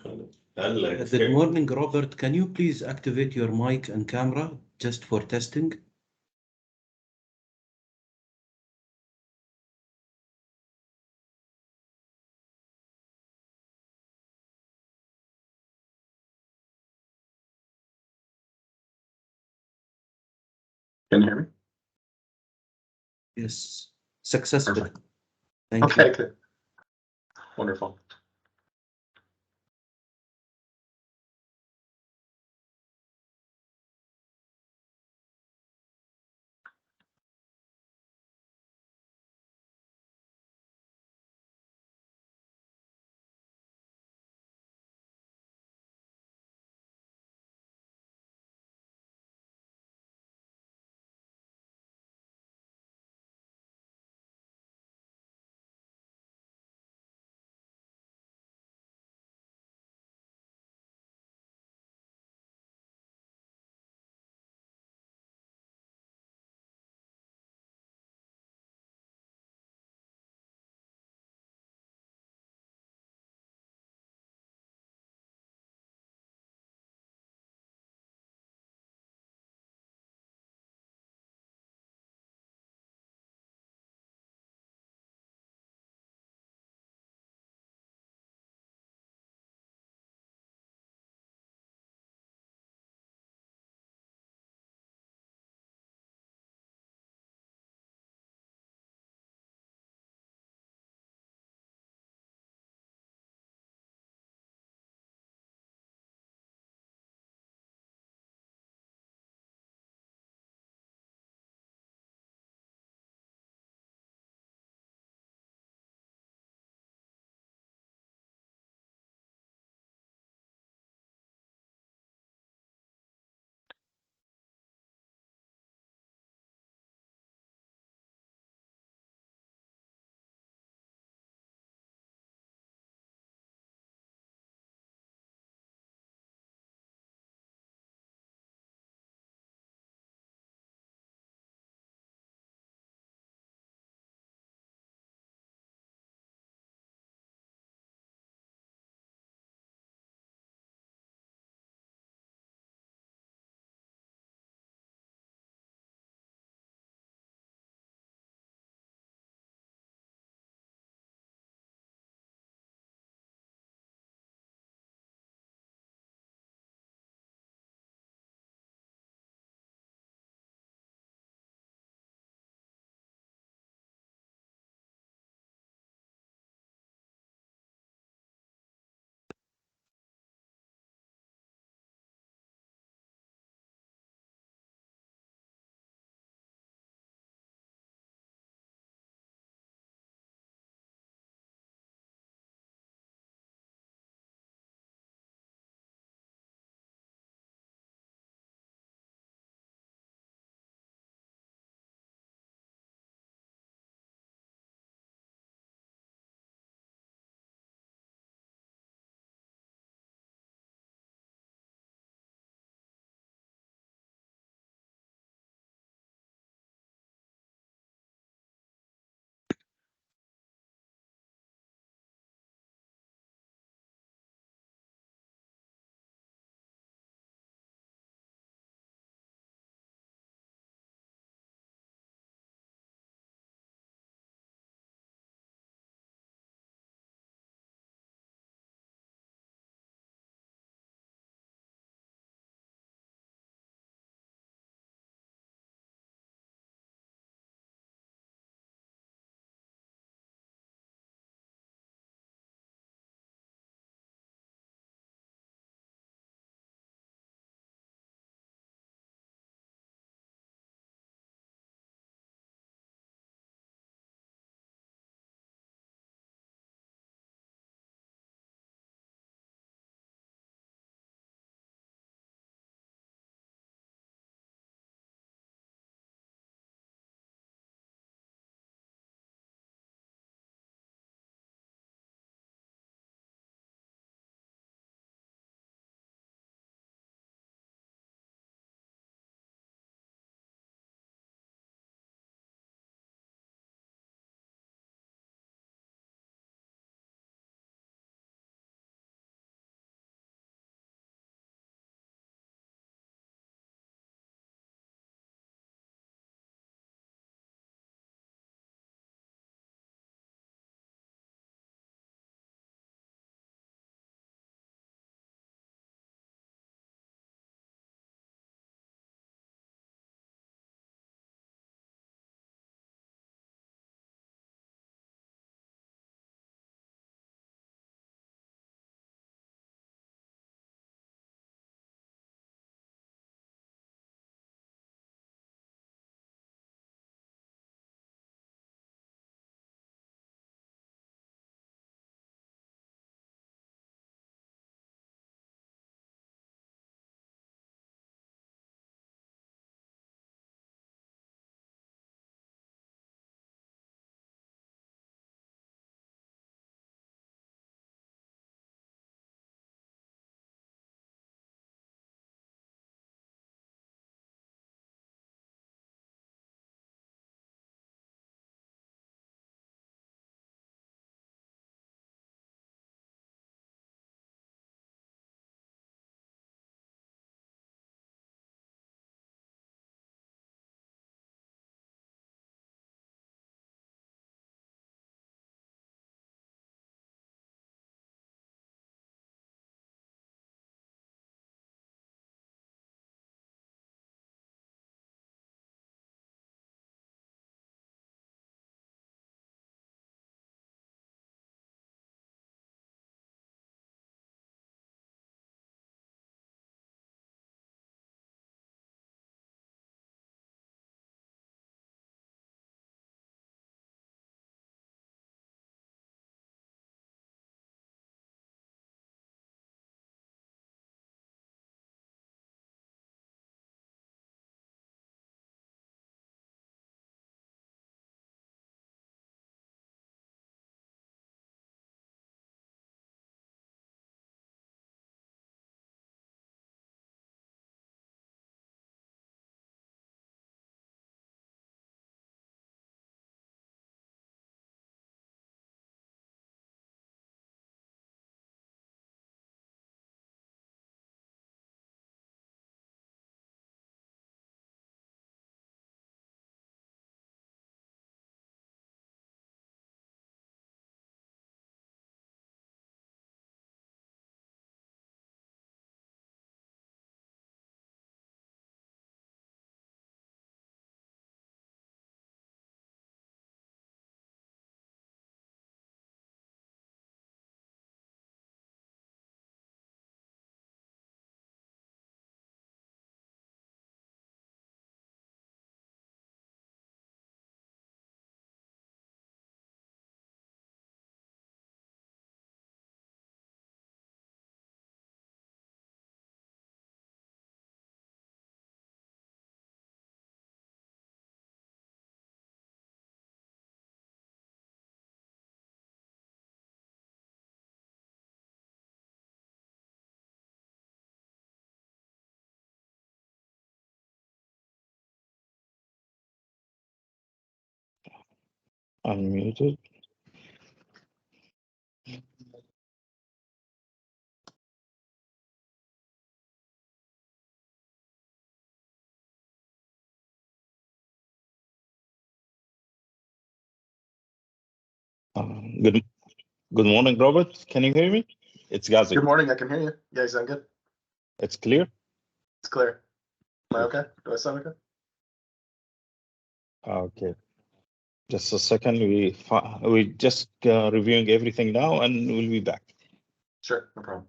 Good morning, Robert. Can you please activate your mic and camera just for testing? Can you hear me? Yes, successful. Perfect. Thank Okay, you. good. Wonderful. Unmuted. Good morning, Robert. Can you hear me? It's Gazi. Good morning. I can hear you. You guys sound good. It's clear? It's clear. Am I okay? Do I sound okay? Okay. Just a second. We just reviewing everything now, and we'll be back. Sure, no problem.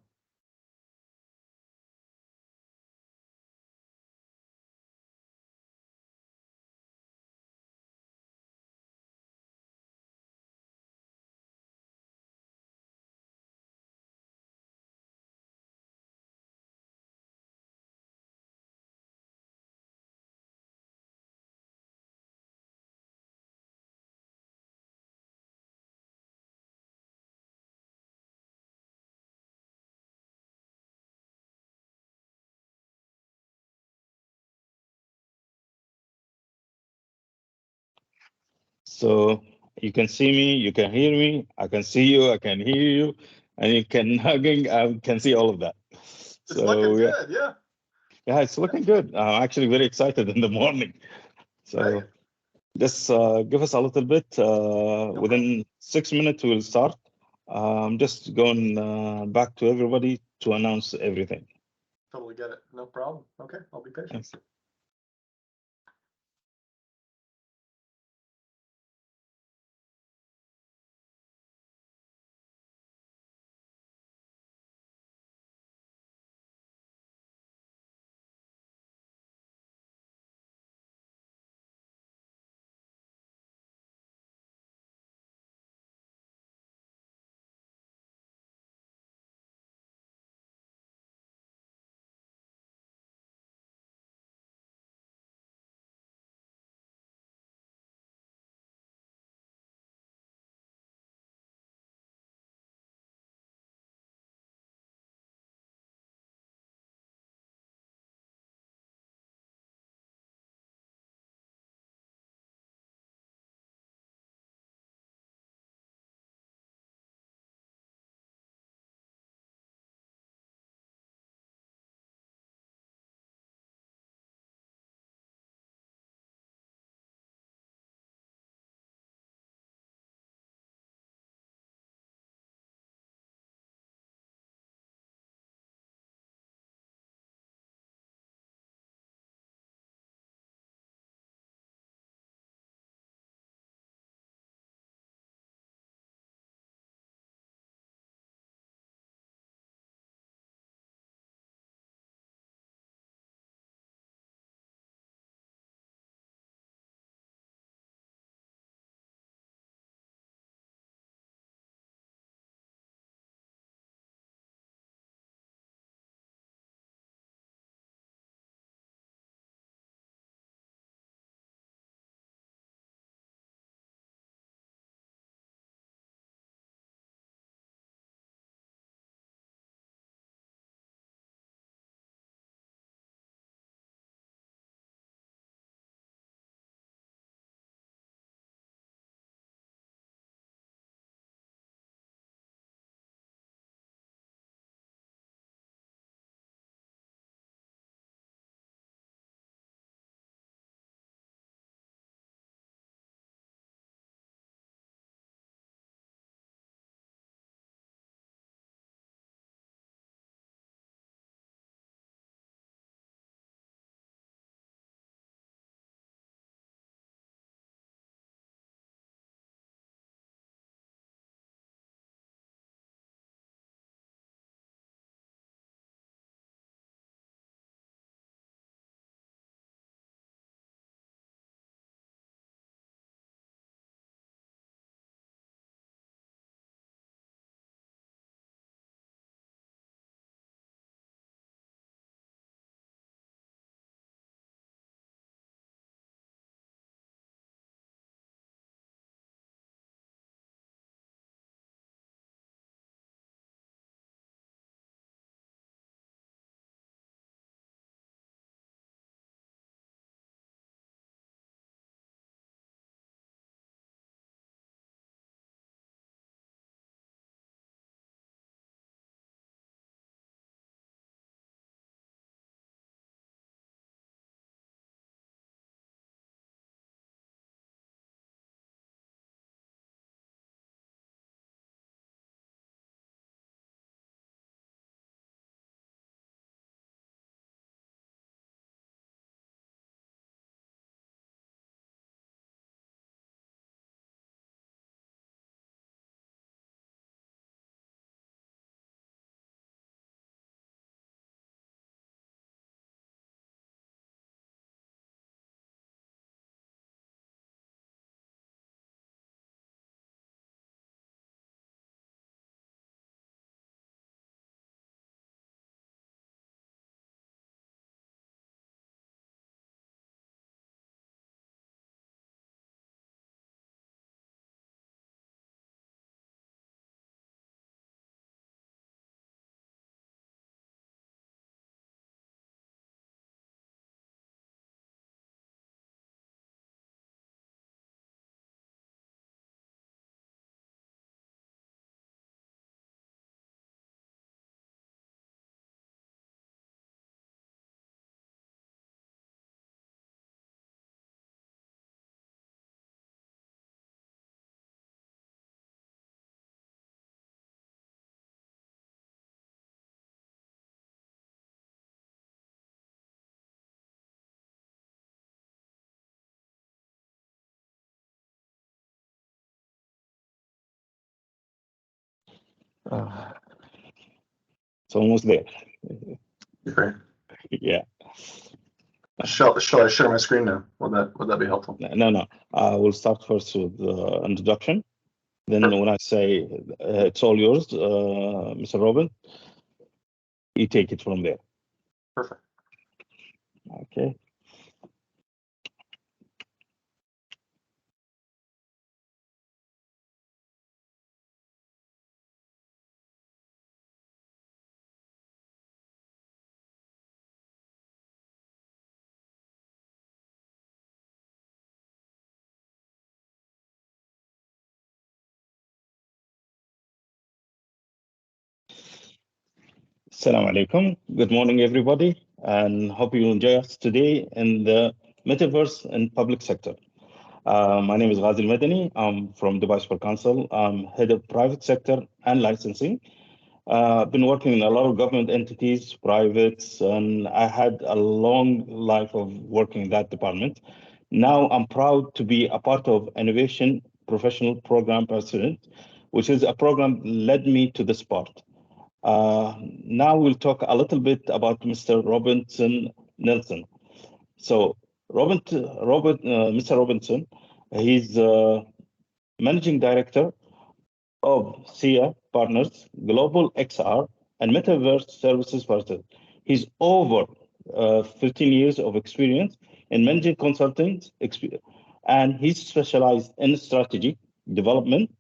So you can see me, you can hear me, I can see you, I can hear you, and you can hugging, I can see all of that. It's looking good, yeah. Yeah, it's looking good. I'm actually very excited in the morning. So Right. just give us a little bit. Within 6 minutes, we'll start. Just going back to everybody to announce everything. Totally get it. No problem. Okay, I'll be patient. Thanks. It's almost there. Great. Yeah. Shall I share my screen now? Would that be helpful? No. We'll start first with the introduction. Then Perfect. when I say it's all yours, Mr. Robin, you take it from there. Perfect. Okay. Assalamu alaikum. Good morning, everybody, and hope you enjoy us today in the metaverse and public sector. My name is Ghazi Al-Madani. I'm from Dubai Super Council. I'm head of private sector and licensing. I've been working in a lot of government entities, privates, and I had a long life of working in that department. Now I'm proud to be a part of Innovation Professional Program President, which is a program led me to this part. Now we'll talk a little bit about Mr. Robinson Nelson. So Mr. Robinson, he's Managing Director of SIA Partners, Global XR, and Metaverse Services Person. He's over 15 years of experience in managing consulting, and he's specialized in strategy development,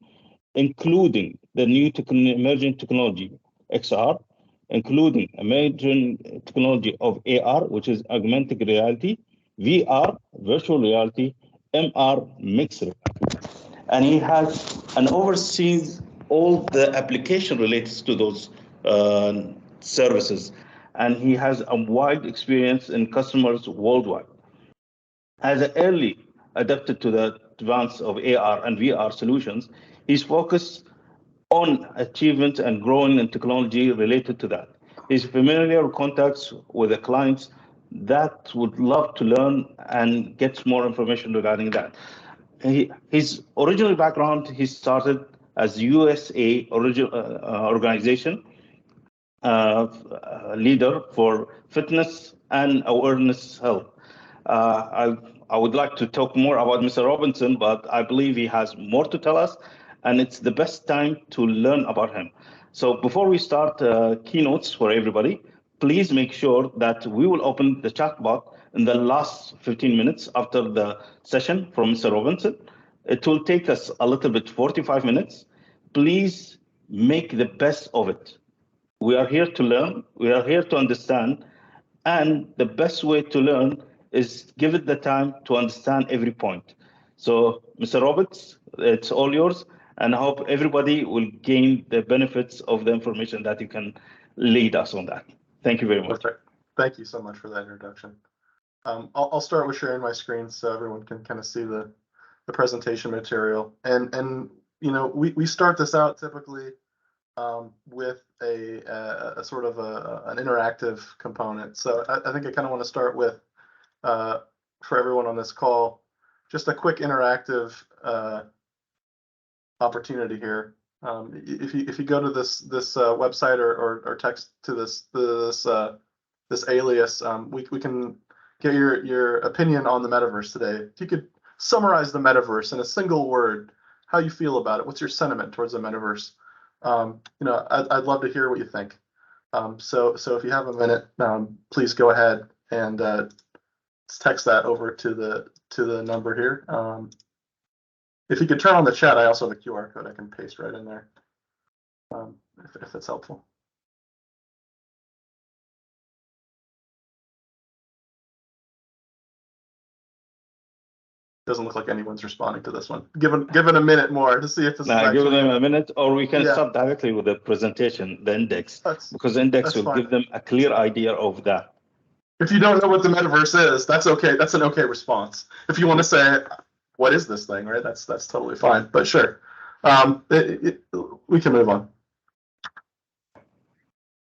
including the new emerging technology, XR, including emerging technology of AR, which is augmented reality, VR, virtual reality, MR, mixed reality. And he has and oversees all the application related to those services. And he has a wide experience in customers worldwide. As an early adapted to the advance of AR and VR solutions, he's focused on achievements and growing in technology related to that. He's familiar contacts with the clients that would love to learn and get more information regarding that. His original background, he started as USA organization leader for fitness and awareness health. I would like to talk more about Mr. Robinson, but I believe he has more to tell us, and it's the best time to learn about him. So before we start keynotes for everybody, please make sure that we will open the chat box in the last 15 minutes after the session from Mr. Robinson. It will take us a little bit, 45 minutes. Please make the best of it. We are here to learn, we are here to understand, and the best way to learn is give it the time to understand every point. So, Mr. Roberts, it's all yours, and I hope everybody will gain the benefits of the information that you can lead us on that. Thank you very much. Perfect. Thank you so much for that introduction. I'll start with sharing my screen so everyone can kind of see the presentation material. And you know, we start this out typically with a sort of an interactive component. So I think I kind of want to start with, for everyone on this call, just a quick interactive opportunity here. If you go to this website or text to this alias, we can get your opinion on the metaverse today. If you could summarize the metaverse in a single word, how you feel about it, what's your sentiment towards the metaverse? You know, I'd love to hear what you think. So if you have a minute, please go ahead and text that over to the number here. If you could turn on the chat, I also have a QR code I can paste right in there, if that's helpful. Doesn't look like anyone's responding to this one. Give it a minute more to see if this is actually... Give them a minute, or we can start directly with the presentation, the index, because the index will give them a clear idea of that. If you don't know what the metaverse is, that's okay. That's an okay response. If you want to say, what is this thing, right? That's totally fine, but sure. We can move on.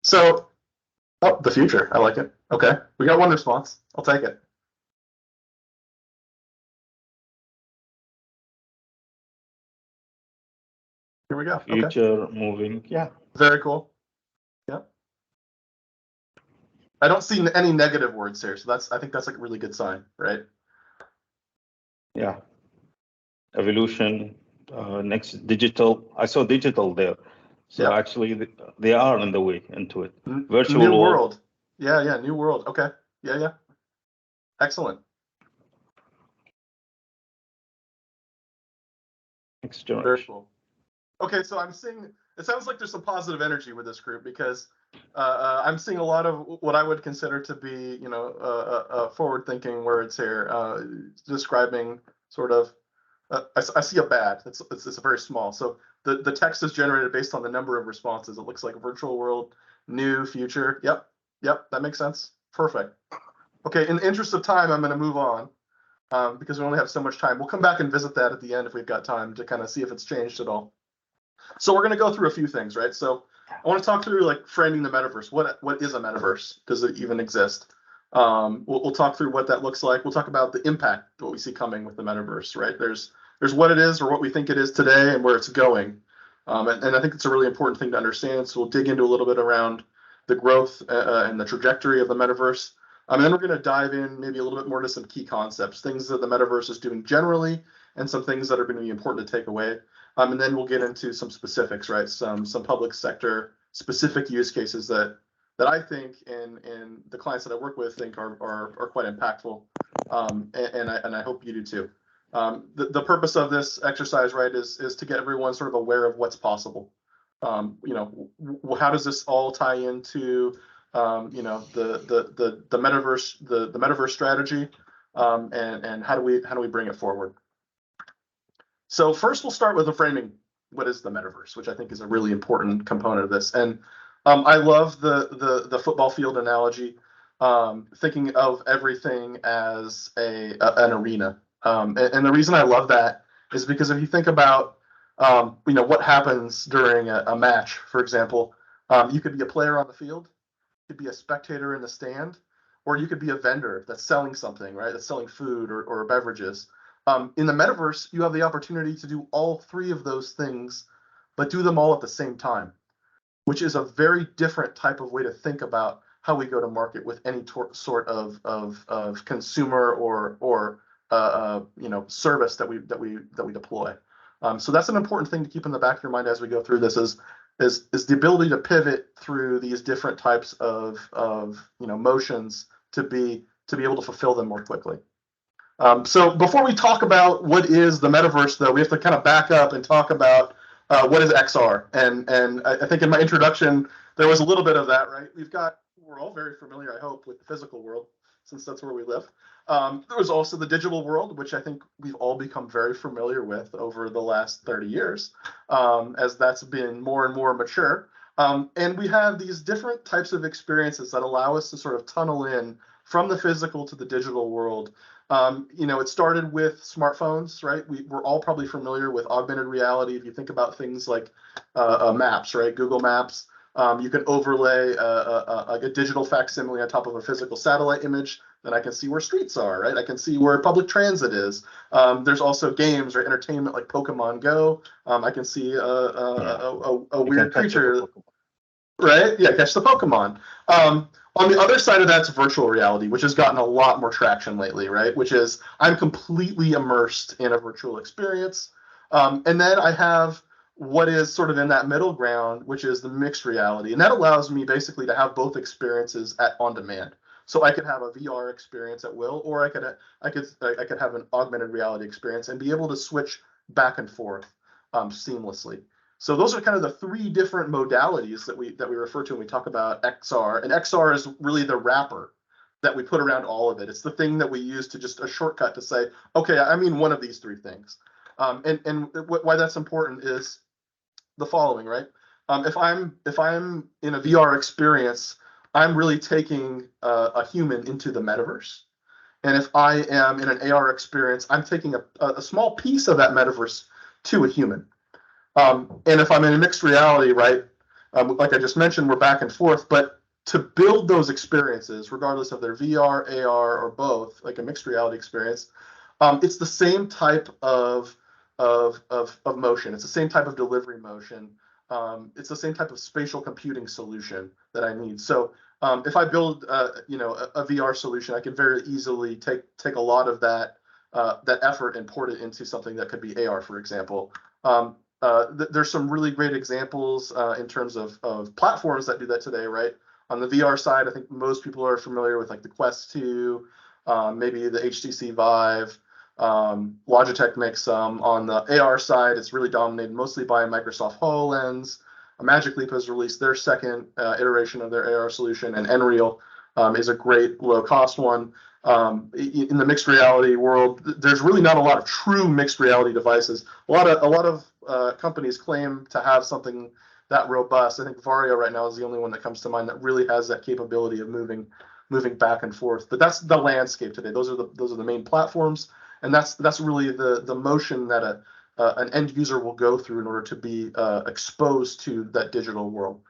So, the future, I like it. Okay, we got one response. I'll take it. Here we go. Future moving, yeah. Very cool. Yeah. I don't see any negative words here, so I think that's like a really good sign, right? Yeah. Evolution, next digital. I saw digital there. So Yeah. actually they are on the way into it. Virtual new world. Yeah, new world. Okay. Yeah. Excellent. Next generation. Very cool. Okay, so I'm seeing, it sounds like there's some positive energy with this group, because I'm seeing a lot of what I would consider to be, forward-thinking words here, describing sort of, I see a bad, it's very small. So the text is generated based on the number of responses. It looks like virtual world, new, future. Yep, that makes sense. Perfect. Okay, in the interest of time, I'm going to move on, because we only have so much time. We'll come back and visit that at the end if we've got time to kind of see if it's changed at all. So we're going to go through a few things, right? So I want to talk through like framing the metaverse. What is a metaverse? Does it even exist? We'll talk through what that looks like. We'll talk about the impact, what we see coming with the metaverse, right? There's what it is, or what we think it is today, and where it's going. And I think it's a really important thing to understand. So we'll dig into a little bit around the growth and the trajectory of the metaverse. And then we're going to dive in maybe a little bit more to some key concepts, things that the metaverse is doing generally, and some things that are going to be important to take away. And then we'll get into some specifics, right? Some public sector specific use cases that I think and the clients that I work with think are quite impactful. And I hope you do too. The purpose of this exercise, right, is to get everyone sort of aware of what's possible. How does this all tie into the metaverse, the metaverse strategy, and how do we bring it forward? So first, we'll start with the framing. What is the metaverse, which I think is a really important component of this. And I love the football field analogy, thinking of everything as an arena. And the reason I love that is because if you think about what happens during a match, for example, you could be a player on the field, you could be a spectator in the stand, or you could be a vendor that's selling something, right? That's selling food or beverages. In the metaverse, you have the opportunity to do all three of those things, but do them all at the same time, which is a very different type of way to think about how we go to market with any sort of consumer or service that we deploy. So that's an important thing to keep in the back of your mind as we go through this, is the ability to pivot through these different types of motions to be able to fulfill them more quickly. So before we talk about what is the metaverse, though, we have to kind of back up and talk about what is XR. And I think in my introduction, there was a little bit of that, right? We're all very familiar, I hope, with the physical world, since that's where we live. There was also the digital world, which I think we've all become very familiar with over the last 30 years, as that's been more and more mature. And we have these different types of experiences that allow us to sort of tunnel in from the physical to the digital world. It started with smartphones, right? We're all probably familiar with augmented reality. If you think about things like maps, right? Google Maps, you can overlay a digital facsimile on top of a physical satellite image, then I can see where streets are, right? I can see where public transit is. There's also games or entertainment like Pokemon Go. I can see a weird creature, right? Yeah, catch the Pokemon. On the other side of that's virtual reality, which has gotten a lot more traction lately, right? Which is I'm completely immersed in a virtual experience. And then I have what is sort of in that middle ground, which is the mixed reality. And that allows me basically to have both experiences on demand. So I could have a VR experience at will, or I could have an augmented reality experience and be able to switch back and forth seamlessly. So those are kind of the three different modalities that we refer to when we talk about XR. And XR is really the wrapper that we put around all of it. It's the thing that we use to just a shortcut to say, okay, I mean one of these three things. And why that's important is the following, right? If I'm in a VR experience, I'm really taking a human into the metaverse. And if I am in an AR experience, I'm taking a small piece of that metaverse to a human. And if I'm in a mixed reality, right, like I just mentioned, we're back and forth. But to build those experiences, regardless of their VR, AR, or both, like a mixed reality experience, it's the same type of motion. It's the same type of delivery motion It's the same type of spatial computing solution that I need. So if I build, a VR solution, I can very easily take a lot of that effort and port it into something that could be AR, for example. There's some really great examples in terms of platforms that do that today, right? On the VR side, I think most people are familiar with like the Quest 2, maybe the HTC Vive. Logitech makes some. On the AR side, it's really dominated mostly by Microsoft HoloLens. Magic Leap has released their second iteration of their AR solution, and Nreal is a great low-cost one. In the mixed reality world, there's really not a lot of true mixed reality devices. A lot of companies claim to have something that robust. I think Vario right now is the only one that comes to mind that really has that capability of moving back and forth. But that's the landscape today. Those are the main platforms, and that's really the motion that an end user will go through in order to be exposed to that digital world.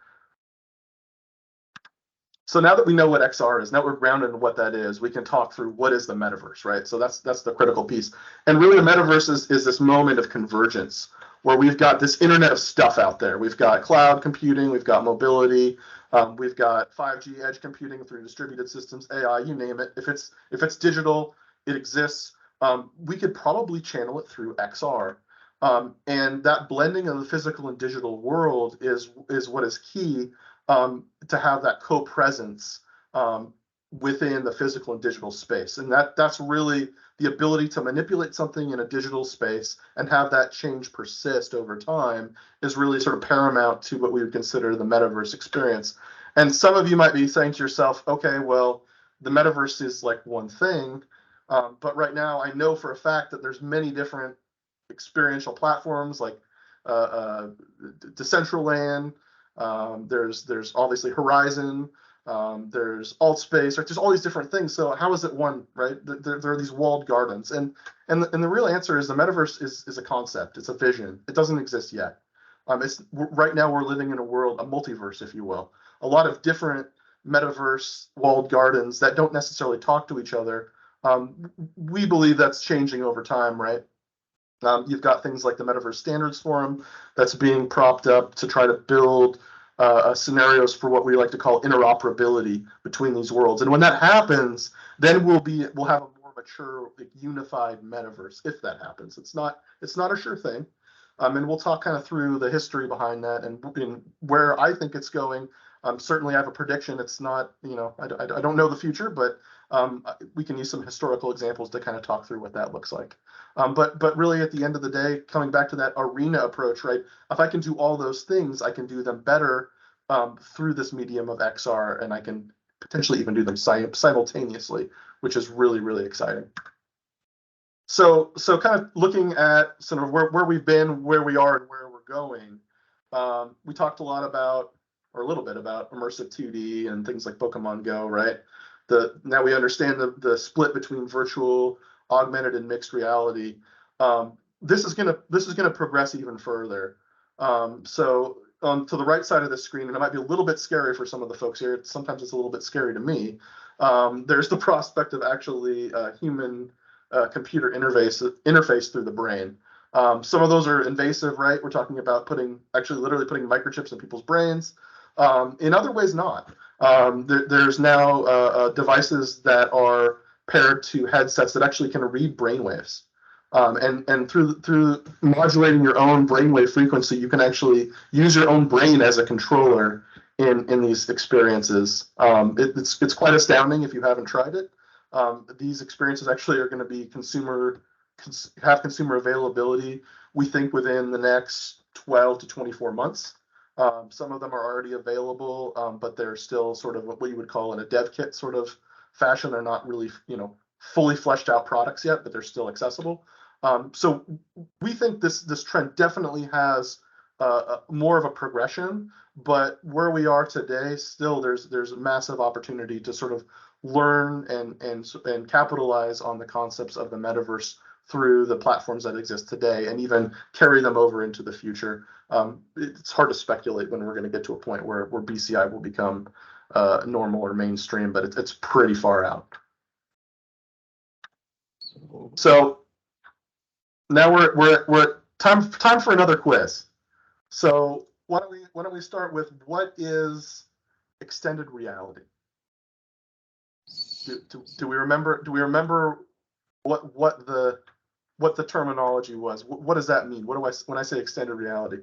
So now that we know what XR is, now we're grounded in what that is, we can talk through what is the metaverse, right? So that's the critical piece. And really the metaverse is this moment of convergence where we've got this internet of stuff out there. We've got cloud computing, we've got mobility, we've got 5G edge computing through distributed systems, AI, you name it. If it's digital, it exists. We could probably channel it through XR. And that blending of the physical and digital world is what is key to have that co-presence within the physical and digital space. And that's really the ability to manipulate something in a digital space and have that change persist over time is really sort of paramount to what we would consider the metaverse experience. And some of you might be saying to yourself, okay, well, the metaverse is like one thing, but right now I know for a fact that there's many different experiential platforms like Decentraland, there's obviously Horizon, there's Altspace, right? There's all these different things. So how is it one, right? There are these walled gardens, and the real answer is the metaverse is a concept. It's a vision. It doesn't exist yet. Right now we're living in a world, a multiverse, if you will, a lot of different metaverse walled gardens that don't necessarily talk to each other. We believe that's changing over time, right? You've got things like the Metaverse Standards Forum that's being propped up to try to build scenarios for what we like to call interoperability between these worlds. And when that happens, then we'll have a more mature, unified metaverse. If that happens, it's not a sure thing. And we'll talk kind of through the history behind that and where I think it's going. Certainly, I have a prediction. It's not, I don't know the future, but we can use some historical examples to kind of talk through what that looks like. But really, at the end of the day, coming back to that arena approach, right? If I can do all those things, I can do them better through this medium of XR, and I can potentially even do them simultaneously, which is really, really exciting. So kind of looking at sort of where we've been, where we are, and where we're going. We talked a little bit about immersive 2D and things like Pokemon Go, right? Now we understand the split between virtual, augmented, and mixed reality. This is gonna progress even further. So to the right side of the screen, and it might be a little bit scary for some of the folks here. Sometimes it's a little bit scary to me. There's the prospect of actually human computer interface through the brain. Some of those are invasive, right? We're talking about literally putting microchips in people's brains. In other ways, not. There's now devices that are paired to headsets that actually can read brainwaves. And through modulating your own brainwave frequency, you can actually use your own brain as a controller in these experiences. It's quite astounding if you haven't tried it. These experiences actually are going to be consumer availability, we think, within the next 12 to 24 months. Some of them are already available, but they're still sort of what you would call in a dev kit sort of fashion. They're not really, fully fleshed out products yet, but they're still accessible. So we think this trend definitely has more of a progression, but where we are today, still there's a massive opportunity to sort of learn and capitalize on the concepts of the metaverse through the platforms that exist today and even carry them over into the future. It's hard to speculate when we're going to get to a point where BCI will become normal or mainstream, but it's pretty far out. So now we're time for another quiz. So why don't we start with what is extended reality? Do we remember what the terminology was? What does that mean? When I say extended reality?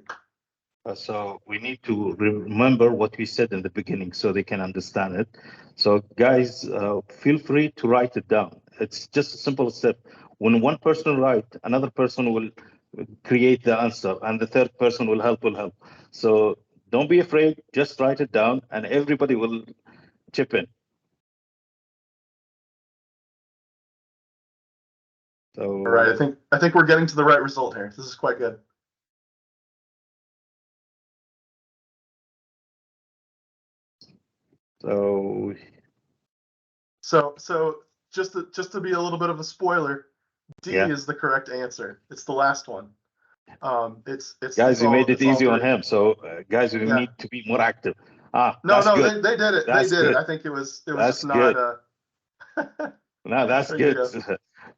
So we need to remember what we said in the beginning so they can understand it. So guys, feel free to write it down. It's just a simple step. When one person writes, another person will create the answer, and the third person will help. So don't be afraid, just write it down and everybody will chip in. So, all right, I think we're getting to the right result here. This is quite good. So just to be a little bit of a spoiler, D is the correct answer. It's the last one. It's guys, you made it easy on him. So guys, we need to be more active. No, good. They did it. They did it. I think it was just not. No, that's good.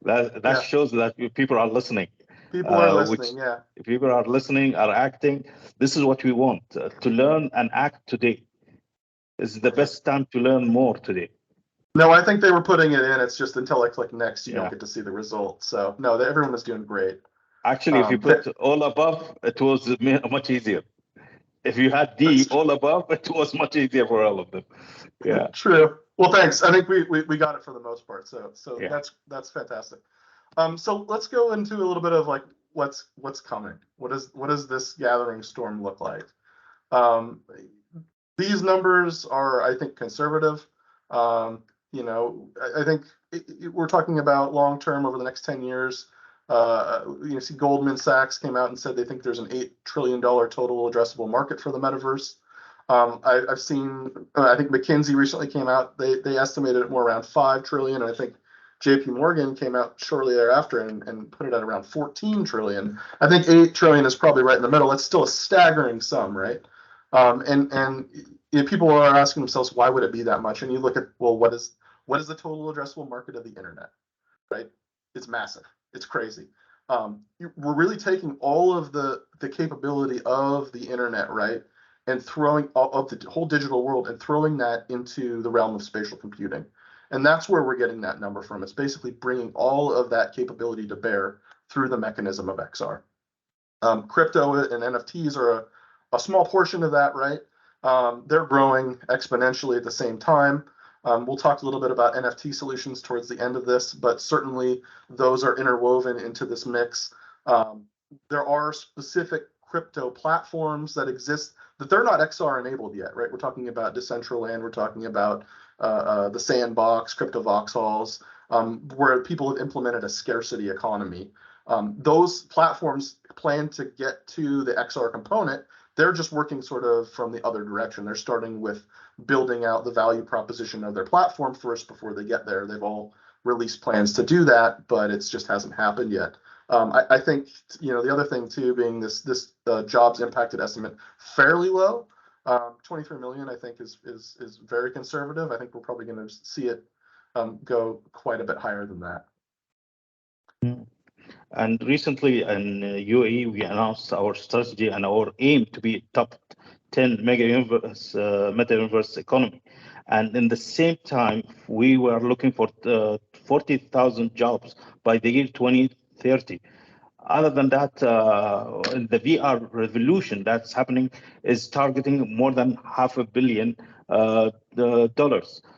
That shows that people are listening. People are listening. Yeah. People are listening, are acting. This is what we want to learn and act today. This is the best time to learn more today. No, I think they were putting it in. It's just until I click next, you don't get to see the result. So no, everyone was doing great. Actually, if you put all above, it was much easier. If you had D all above, it was much easier for all of them. Yeah. True. Well, thanks. I think we got it for the most part. So that's fantastic. So let's go into a little bit of like what's coming. What does this gathering storm look like? These numbers are, I think, conservative. I think we're talking about long term over the next 10 years. See Goldman Sachs came out and said they think there's an $8 trillion total addressable market for the metaverse. I've seen, I think McKinsey recently came out. They estimated it more around 5 trillion. And I think JP Morgan came out shortly thereafter and put it at around 14 trillion. I think 8 trillion is probably right in the middle. That's still a staggering sum, right? And people are asking themselves, why would it be that much? And you look at, well, what is the total addressable market of the internet, right? It's massive. It's crazy. We're really taking all of the capability of the internet, right, and throwing all of the whole digital world and throwing that into the realm of spatial computing. And that's where we're getting that number from. It's basically bringing all of that capability to bear through the mechanism of XR. Crypto and NFTs are a small portion of that, right? They're growing exponentially at the same time. We'll talk a little bit about NFT solutions towards the end of this, but certainly those are interwoven into this mix. There are specific crypto platforms that exist that they're not XR enabled yet, right? We're talking about Decentraland, we're talking about the Sandbox, Crypto Voxels, where people have implemented a scarcity economy. Those platforms plan to get to the XR component. They're just working sort of from the other direction. They're starting with building out the value proposition of their platform first before they get there. They've all released plans to do that, but it just hasn't happened yet. I think the other thing too, being this jobs impacted estimate fairly low, 23 million, I think is very conservative. I think we're probably going to see it go quite a bit higher than that. And recently in UAE, we announced our strategy and our aim to be top 10 meta-universe economy. And in the same time, we were looking for 40,000 jobs by the year 2030. Other than that, the VR revolution that's happening is targeting more than $500 million.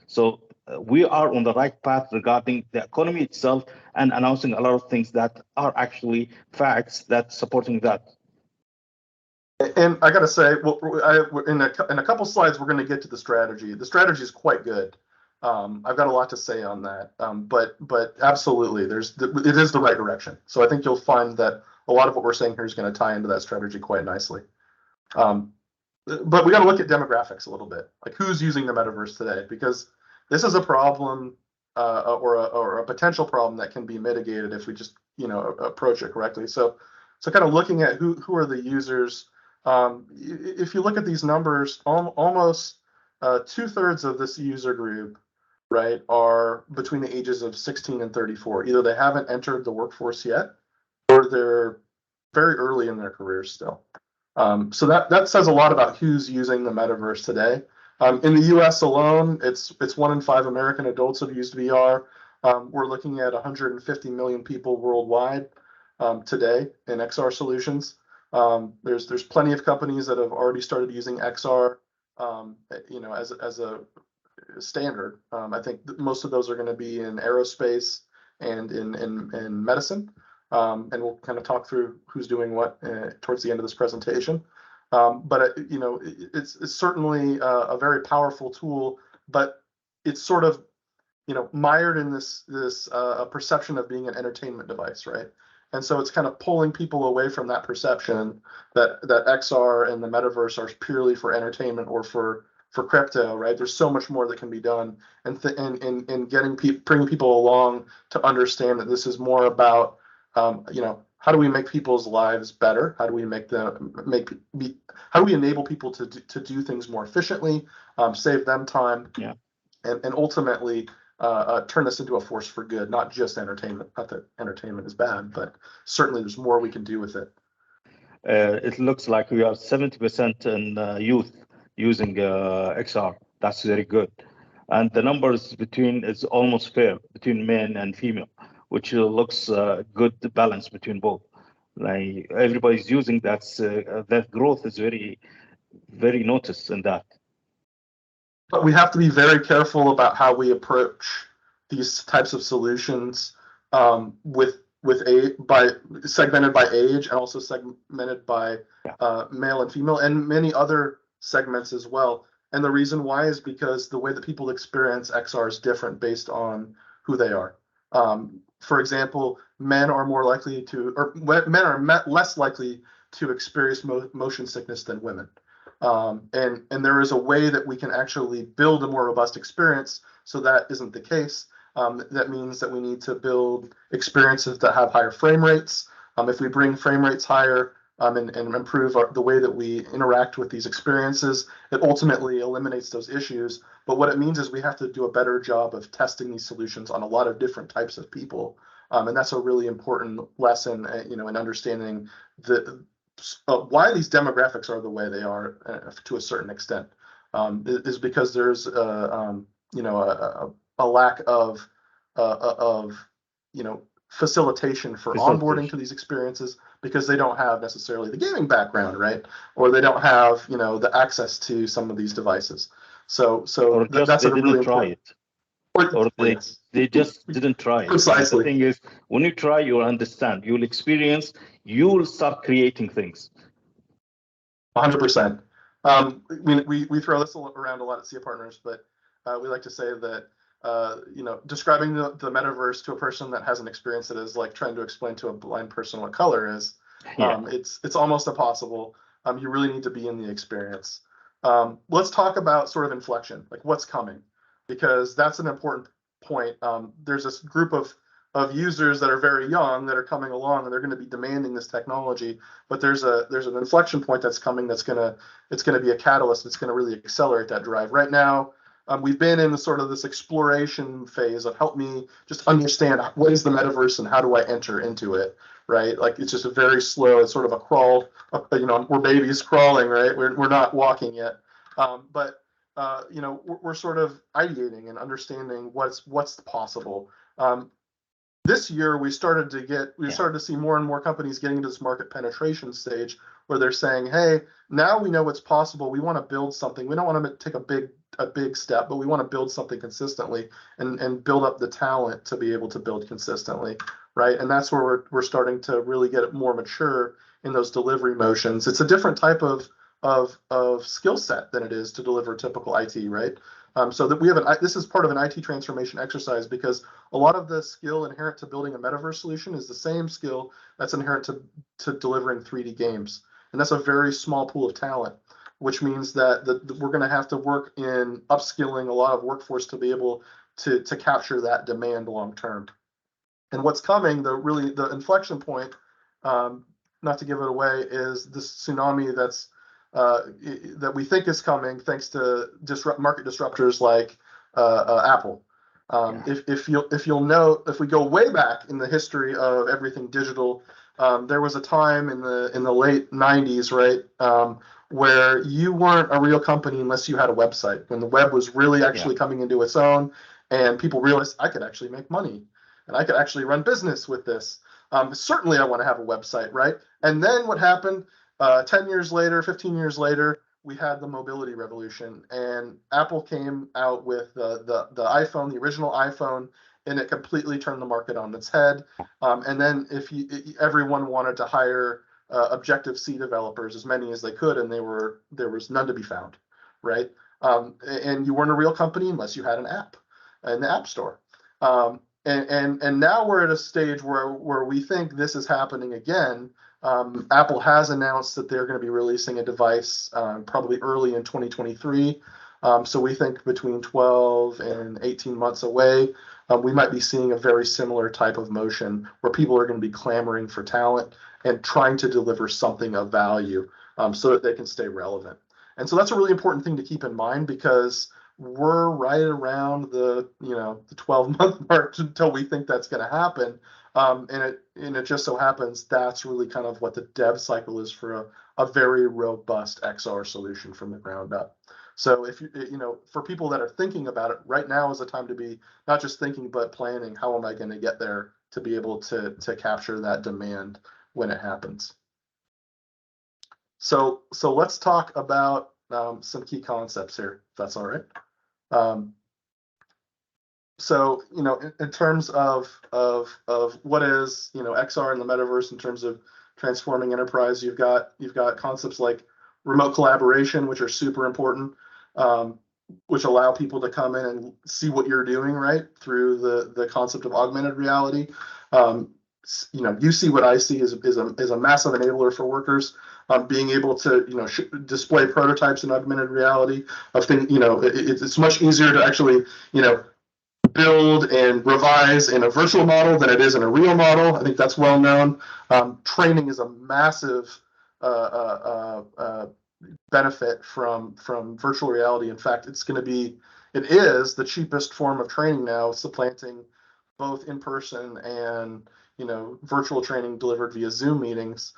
So we are on the right path regarding the economy itself and announcing a lot of things that are actually facts that supporting that. And I got to say, well, in a couple slides, we're going to get to the strategy. The strategy is quite good. I've got a lot to say on that, but absolutely, it is the right direction. So I think you'll find that a lot of what we're saying here is going to tie into that strategy quite nicely. But we got to look at demographics a little bit, like who's using the metaverse today, because this is a problem or a potential problem that can be mitigated if we just approach it correctly. So kind of looking at who are the users. If you look at these numbers, almost 2/3 of this user group, right, are between the ages of 16 and 34. Either they haven't entered the workforce yet, or they're very early in their careers still. So that says a lot about who's using the metaverse today. In the US alone, it's 1 in 5 American adults have used VR. We're looking at 150 million people worldwide today in XR solutions. There's plenty of companies that have already started using XR, as a standard. I think most of those are going to be in aerospace and in medicine. And we'll kind of talk through who's doing what towards the end of this presentation. But it's certainly a very powerful tool, but it's sort of mired in this perception of being an entertainment device, right? And so it's kind of pulling people away from that perception that XR and the metaverse are purely for entertainment or for crypto, right? There's so much more that can be done, and bringing people along to understand that this is more about how do we make people's lives better? How do we how do we enable people to do things more efficiently, save them time, and ultimately turn this into a force for good, not just entertainment. Not that entertainment is bad, but certainly there's more we can do with it. It looks like we are 70% in youth using XR. That's very good. And the numbers is almost fair between men and female, which looks good balance between both. Like everybody's using that growth is very, very noticed in that. But we have to be very careful about how we approach these types of solutions segmented by age, and also segmented by male and female, and many other segments as well. And the reason why is because the way that people experience XR is different based on who they are. For example, men are less likely to experience motion sickness than women. And there is a way that we can actually build a more robust experience so that isn't the case. That means that we need to build experiences that have higher frame rates. If we bring frame rates higher and improve the way that we interact with these experiences, it ultimately eliminates those issues. But what it means is we have to do a better job of testing these solutions on a lot of different types of people. And that's a really important lesson, in understanding why these demographics are the way they are to a certain extent, is because there's a lack of facilitation for onboarding to these experiences, because they don't have necessarily the gaming background, right? Or they don't have the access to some of these devices. So that's a really important. Or they just didn't try it. Precisely. The thing is, when you try, you'll understand, you'll experience, you'll start creating things. 100%. We throw this around a lot at SIA Partners, but we like to say that describing the metaverse to a person that hasn't experienced it is like trying to explain to a blind person what color is. It's almost impossible. You really need to be in the experience. Let's talk about sort of inflection, like what's coming, because that's an important point. There's this group of users that are very young that are coming along, and they're going to be demanding this technology. But there's an inflection point that's coming. It's going to be a catalyst. It's going to really accelerate that drive. Right now, we've been in this exploration phase of help me just understand what is the metaverse and how do I enter into it, right? Like it's just a very slow, it's sort of a crawl, we're babies crawling, right? We're not walking yet. But we're sort of ideating and understanding what's possible. This year, we started to see more and more companies getting into this market penetration stage where they're saying, hey, now we know what's possible. We want to build something. We don't want to take a big step, but we want to build something consistently and build up the talent to be able to build consistently, right? And that's where we're starting to really get more mature in those delivery motions. It's a different type of skill set than it is to deliver typical IT, right? So that this is part of an IT transformation exercise, because a lot of the skill inherent to building a metaverse solution is the same skill that's inherent to delivering 3D games. And that's a very small pool of talent, which means that we're going to have to work in upskilling a lot of workforce to be able to capture that demand long term. And what's coming, the inflection point, not to give it away, is this tsunami that we think is coming thanks to market disruptors like Apple. If you'll note, if we go way back in the history of everything digital, there was a time in the late 90s, right, where you weren't a real company unless you had a website, when the web was really actually coming into its own, and people realized I could actually make money and I could actually run business with this. Certainly I want to have a website, right? And then what happened 10 years later, 15 years later, we had the mobility revolution, and Apple came out with the iPhone, the original iPhone, and it completely turned the market on its head. And then everyone wanted to hire Objective-C developers, as many as they could, and there was none to be found, right? And you weren't a real company unless you had an app in the App Store. And now we're at a stage where we think this is happening again. Apple has announced that they're going to be releasing a device probably early in 2023. So we think between 12 and 18 months away, we might be seeing a very similar type of motion where people are going to be clamoring for talent and trying to deliver something of value so that they can stay relevant. And so that's a really important thing to keep in mind, because we're right around the 12-month mark until we think that's going to happen. And it just so happens that's really kind of what the dev cycle is for a very robust XR solution from the ground up. So if for people that are thinking about it, right now is the time to be not just thinking but planning. How am I going to get there to be able to capture that demand when it happens? So let's talk about some key concepts here, if that's all right. So in terms of what is XR and the metaverse in terms of transforming enterprise, you've got concepts like remote collaboration, which are super important, which allow people to come in and see what you're doing, right, through the concept of augmented reality. You see what I see is a massive enabler for workers. Being able to display prototypes in augmented reality of things. It's much easier to actually build and revise in a virtual model than it is in a real model. I think that's well known. Training is a massive benefit from virtual reality. In fact, it is the cheapest form of training now, supplanting both in-person and virtual training delivered via Zoom meetings,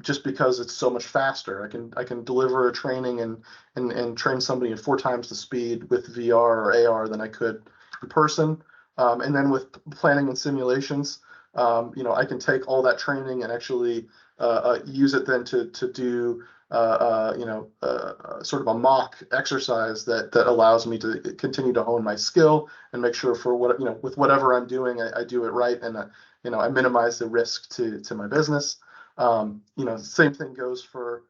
just because it's so much faster. I can deliver a training and train somebody at 4 times the speed with VR or AR than I could in person. And then with planning and simulations, I can take all that training and actually use it then to do sort of a mock exercise that allows me to continue to hone my skill and make sure for with whatever I'm doing, I do it right, and I minimize the risk to my business. Same thing goes for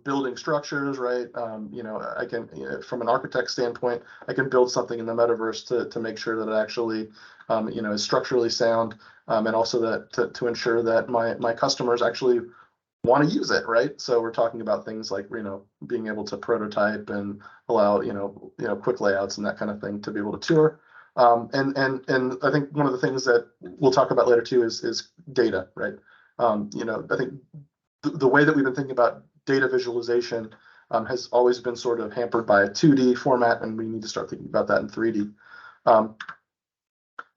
building structures, right? I can, from an architect standpoint, I can build something in the metaverse to make sure that it actually, is structurally sound, and also that to ensure that my customers actually want to use it, right? So we're talking about things like, being able to prototype and allow, quick layouts and that kind of thing to be able to tour. And I think one of the things that we'll talk about later too is data, right? I think the way that we've been thinking about data visualization has always been sort of hampered by a 2D format, and we need to start thinking about that in 3D. On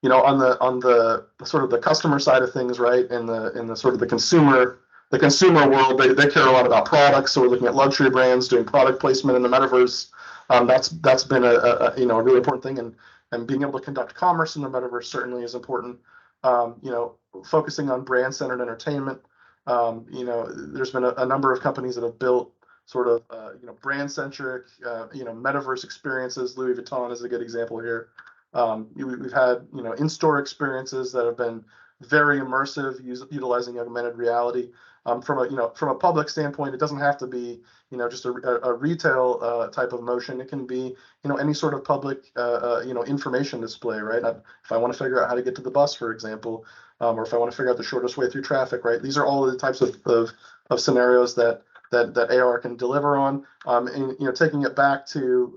the sort of the customer side of things, right, in the sort of the consumer world, they care a lot about products. So we're looking at luxury brands doing product placement in the metaverse. That's been a really important thing, and being able to conduct commerce in the metaverse certainly is important. Focusing on brand-centered entertainment. There's been a number of companies that have built sort of brand-centric metaverse experiences. Louis Vuitton is a good example here. We've had in-store experiences that have been very immersive, utilizing augmented reality. From a public standpoint, it doesn't have to be just a retail type of motion. It can be any sort of public information display, right? If I want to figure out how to get to the bus, for example, or if I want to figure out the shortest way through traffic, right? These are all the types of scenarios that AR can deliver on. And taking it back to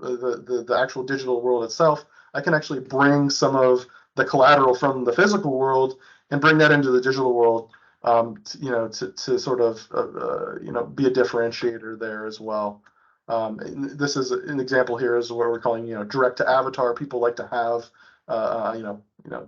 the actual digital world itself, I can actually bring some of the collateral from the physical world and bring that into the digital world, to sort of be a differentiator there as well. This is an example here is what we're calling, direct to avatar. People like to have,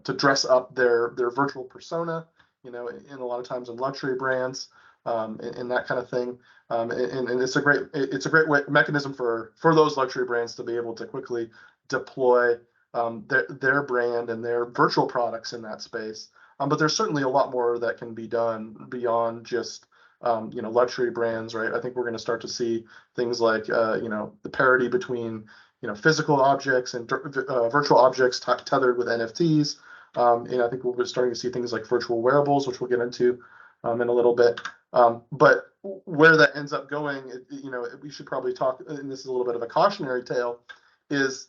to dress up their virtual persona, in a lot of times in luxury brands, and that kind of thing. And it's a great mechanism for those luxury brands to be able to quickly deploy their brand and their virtual products in that space. But there's certainly a lot more that can be done beyond just luxury brands, right? I think we're going to start to see things like the parity between physical objects and virtual objects tethered with NFTs. And I think we're starting to see things like virtual wearables, which we'll get into in a little bit. But where that ends up going, we should probably talk, and this is a little bit of a cautionary tale, is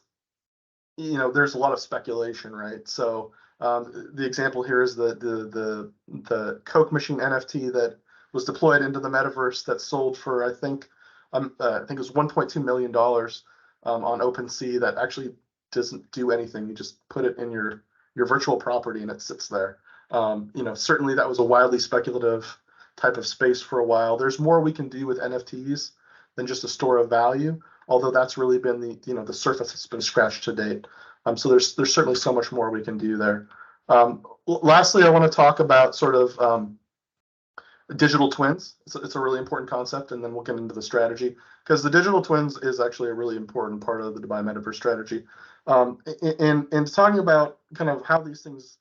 there's a lot of speculation, right? So the example here is the Coke machine NFT that was deployed into the metaverse that sold for I think it was $1.2 million on OpenSea. That actually doesn't do anything. You just put it in your virtual property and it sits there. Certainly that was a wildly speculative type of space for a while. There's more we can do with NFTs than just a store of value, although that's really been the surface that's been scratched to date. So there's certainly so much more we can do there. Lastly, I want to talk about sort of digital twins. It's a really important concept, and then we'll get into the strategy, because the digital twins is actually a really important part of the Dubai Metaverse strategy. And talking about kind of how these things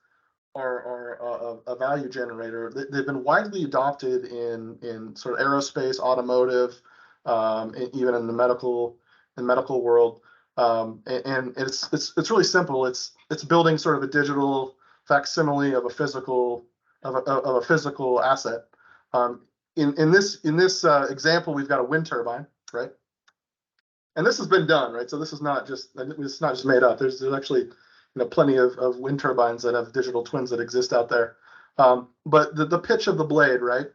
are a value generator, they've been widely adopted in sort of aerospace, automotive, and even in the medical world. And it's really simple. It's building sort of a digital facsimile of a physical asset. In this example, we've got a wind turbine, right? And this has been done, right? So this is not just made up. There's actually plenty of wind turbines that have digital twins that exist out there. But the pitch of the blade, right?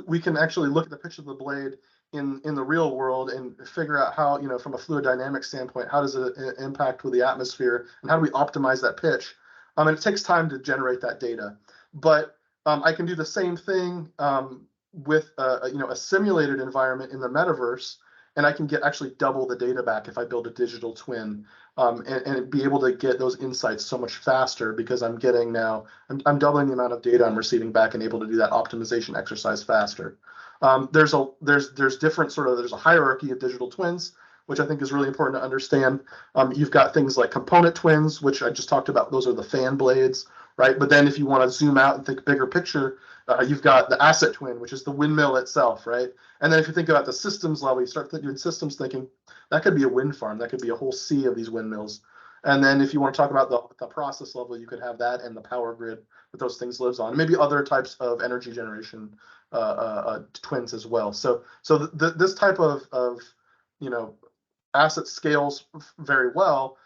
We can actually look at the pitch of the blade in the real world and figure out how, from a fluid dynamics standpoint, how does it impact with the atmosphere, and how do we optimize that pitch? And it takes time to generate that data. But I can do the same thing with a simulated environment in the metaverse, and I can actually double the data back if I build a digital twin, and be able to get those insights so much faster, because I'm doubling the amount of data I'm receiving back and able to do that optimization exercise faster. There's a hierarchy of digital twins, which I think is really important to understand. You've got things like component twins, which I just talked about. Those are the fan blades, right? But then if you want to zoom out and think bigger picture, you've got the asset twin, which is the windmill itself, right? And then if you think about the systems level, you start doing systems thinking, that could be a wind farm. That could be a whole sea of these windmills. And then if you want to talk about the process level, you could have that and the power grid that those things lives on. Maybe other types of energy generation twins as well. So this type of asset scales very well.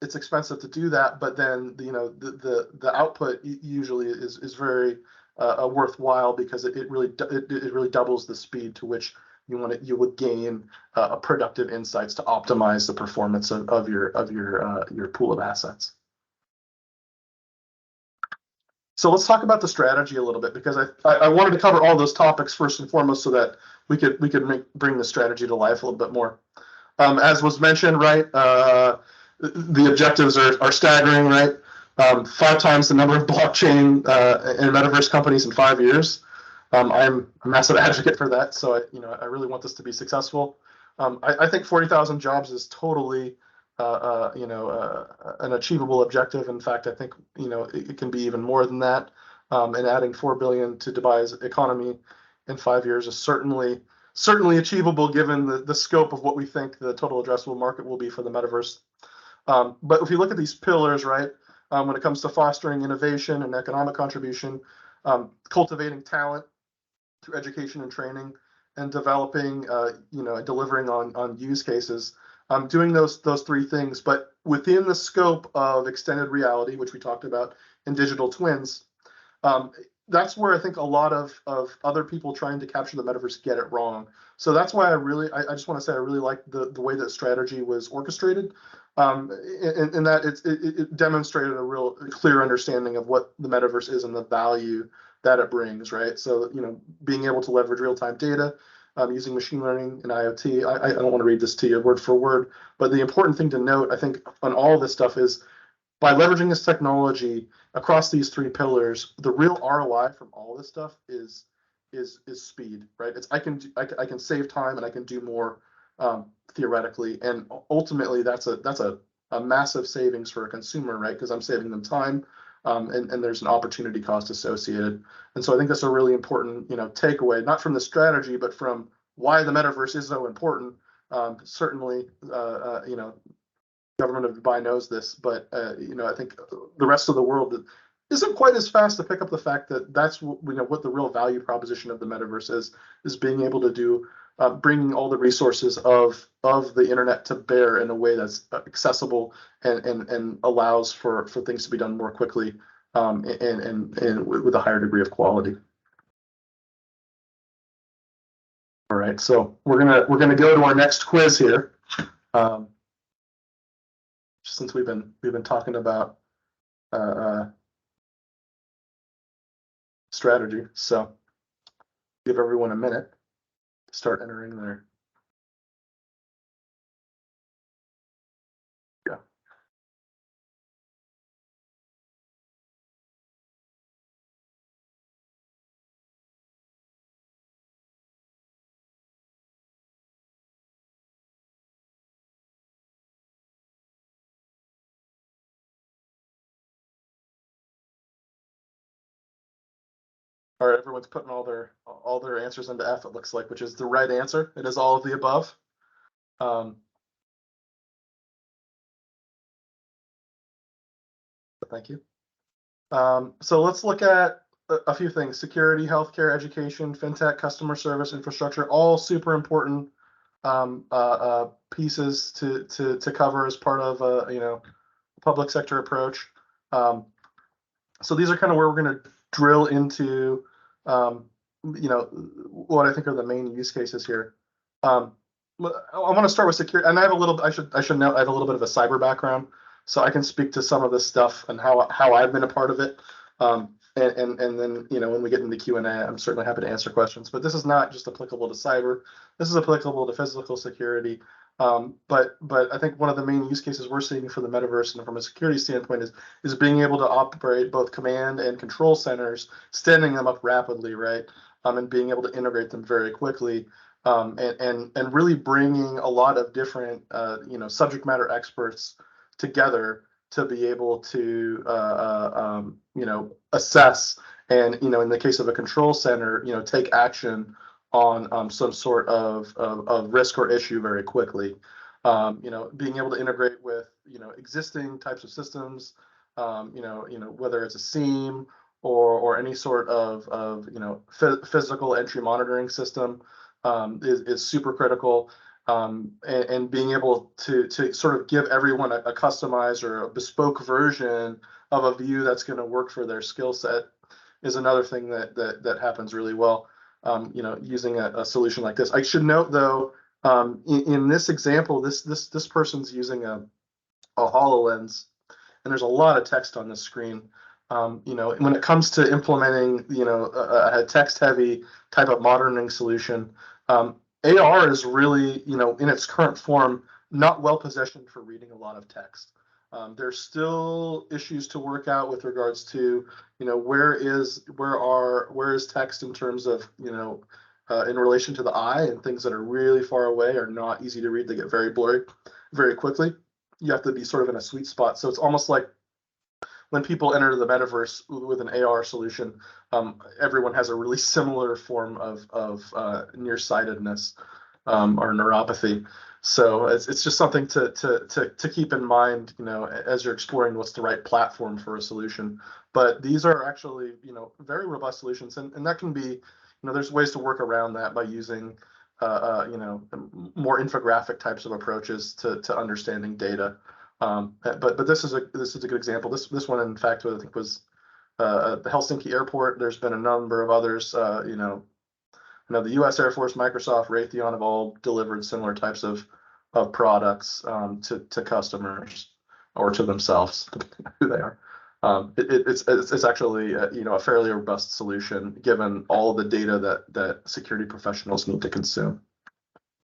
It's expensive to do that, but then the output usually is very worthwhile, because it really doubles the speed to which you would gain productive insights to optimize the performance of your pool of assets. So let's talk about the strategy a little bit, because I wanted to cover all those topics first and foremost, so that we could bring the strategy to life a little bit more. As was mentioned, right, the objectives are staggering, right? 5 times the number of blockchain and metaverse companies in 5 years. I'm a massive advocate for that, so I really want this to be successful. I think 40,000 jobs is totally an achievable objective. In fact, I think it can be even more than that. And adding 4 billion to Dubai's economy in 5 years is certainly achievable, given the scope of what we think the total addressable market will be for the metaverse. But if you look at these pillars, right, when it comes to fostering innovation and economic contribution, cultivating talent through education and training, and developing, delivering on use cases, doing those 3 things, but within the scope of extended reality, which we talked about, and digital twins, that's where I think a lot of other people trying to capture the metaverse get it wrong. So that's why I just want to say I really like the way that strategy was orchestrated, in that it demonstrated a real clear understanding of what the metaverse is and the value that it brings, right? So being able to leverage real-time data, using machine learning and IoT. I don't want to read this to you word for word, but the important thing to note, I think, on all of this stuff is by leveraging this technology across these three pillars, the real ROI from all this stuff is speed, right? I can save time and I can do more theoretically, and ultimately that's a massive savings for a consumer, right? Because I'm saving them time, and there's an opportunity cost associated. And so I think that's a really important, takeaway, not from the strategy, but from why the metaverse is so important. Certainly, government of Dubai knows this, but I think the rest of the world isn't quite as fast to pick up the fact that that's what the real value proposition of the metaverse is being able to do, bringing all the resources of the internet to bear in a way that's accessible and allows for things to be done more quickly, and with a higher degree of quality. All right, so we're gonna go to our next quiz here. Since we've been talking about strategy, so give everyone a minute to start entering their. Yeah. All right, everyone's putting all their answers into F, it looks like, which is the right answer. It is all of the above. Thank you. So let's look at a few things: security, healthcare, education, fintech, customer service, infrastructure, all super important pieces to cover as part of a public sector approach. So these are kind of where we're going to drill into what I think are the main use cases here. I want to start with security, and I should note I have a little bit of a cyber background, so I can speak to some of this stuff and how I've been a part of it. And then when we get into Q&A, I'm certainly happy to answer questions. But this is not just applicable to cyber. This is applicable to physical security. But I think one of the main use cases we're seeing for the metaverse and from a security standpoint is being able to operate both command and control centers, standing them up rapidly, right? And being able to integrate them very quickly, and really bringing a lot of different subject matter experts together to be able to assess and in the case of a control center take action on some sort of risk or issue very quickly. Being able to integrate with existing types of systems, whether it's a SIEM or any sort of physical entry monitoring system is super critical. And being able to sort of give everyone a customized or a bespoke version of a view that's going to work for their skill set is another thing that happens really well, using a solution like this. I should note though, in this example, this person's using a HoloLens, and there's a lot of text on the screen. When it comes to implementing, a text-heavy type of monitoring solution, AR is really, in its current form, not well positioned for reading a lot of text. There's still issues to work out with regards to, where is text in terms of, in relation to the eye, and things that are really far away are not easy to read. They get very blurry very quickly. You have to be sort of in a sweet spot. So it's almost like when people enter the metaverse with an AR solution, everyone has a really similar form of nearsightedness or neuropathy. So it's just something to keep in mind, as you're exploring what's the right platform for a solution. But these are actually, very robust solutions, and that can be, there's ways to work around that by using, more infographic types of approaches to understanding data. But this is a good example. This one, in fact, I think was the Helsinki airport. There's been a number of others. The U.S. Air Force, Microsoft, Raytheon have all delivered similar types of products to customers or to themselves, depending on who they are. it's actually a fairly robust solution given all the data that security professionals need to consume.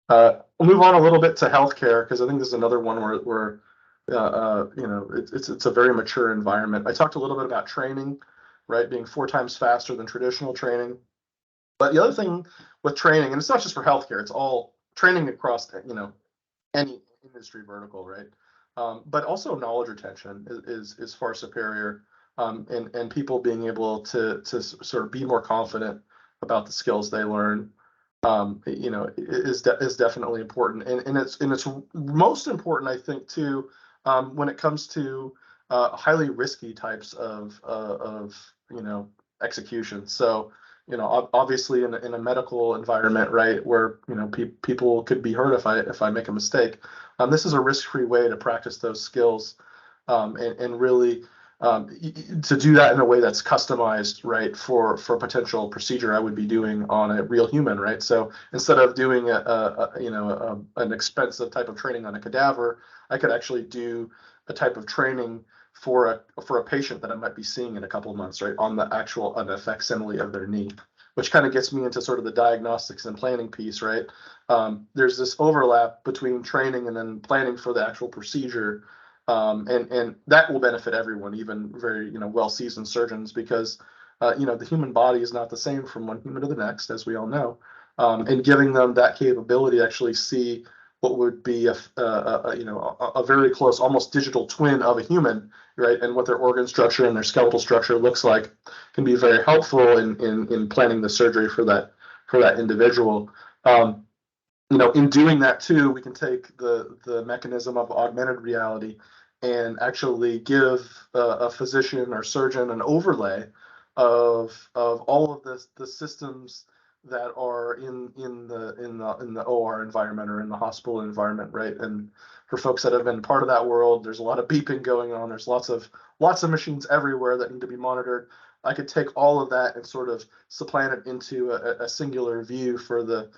We'll move on a little bit to healthcare, because I think this is another one where it's a very mature environment. I talked a little bit about training, right, being 4 times faster than traditional training. But the other thing with training, and it's not just for healthcare, it's all training across any industry vertical, right? But also knowledge retention is far superior, and people being able to sort of be more confident about the skills they learn, is definitely important, and it's most important, I think, too, when it comes to highly risky types of execution. So obviously in a medical environment, right, where people could be hurt if I make a mistake, this is a risk-free way to practice those skills, and really to do that in a way that's customized, right, for a potential procedure I would be doing on a real human, right? So instead of doing an expensive type of training on a cadaver, I could actually do a type of training for a patient that I might be seeing in a couple of months, right, on a facsimile of their knee, which kind of gets me into sort of the diagnostics and planning piece, right? There's this overlap between training and then planning for the actual procedure. And that will benefit everyone, even very well-seasoned surgeons, because the human body is not the same from one human to the next, as we all know, and giving them that capability to actually see what would be a very close, almost digital twin of a human, right, and what their organ structure and their skeletal structure looks like, can be very helpful in planning the surgery for that individual. In doing that too, we can take the mechanism of augmented reality and actually give a physician or surgeon an overlay of all of the systems that are in the OR environment or in the hospital environment, right? And for folks that have been part of that world, there's a lot of beeping going on. There's lots of machines everywhere that need to be monitored. I could take all of that and sort of supplant it into a singular view for the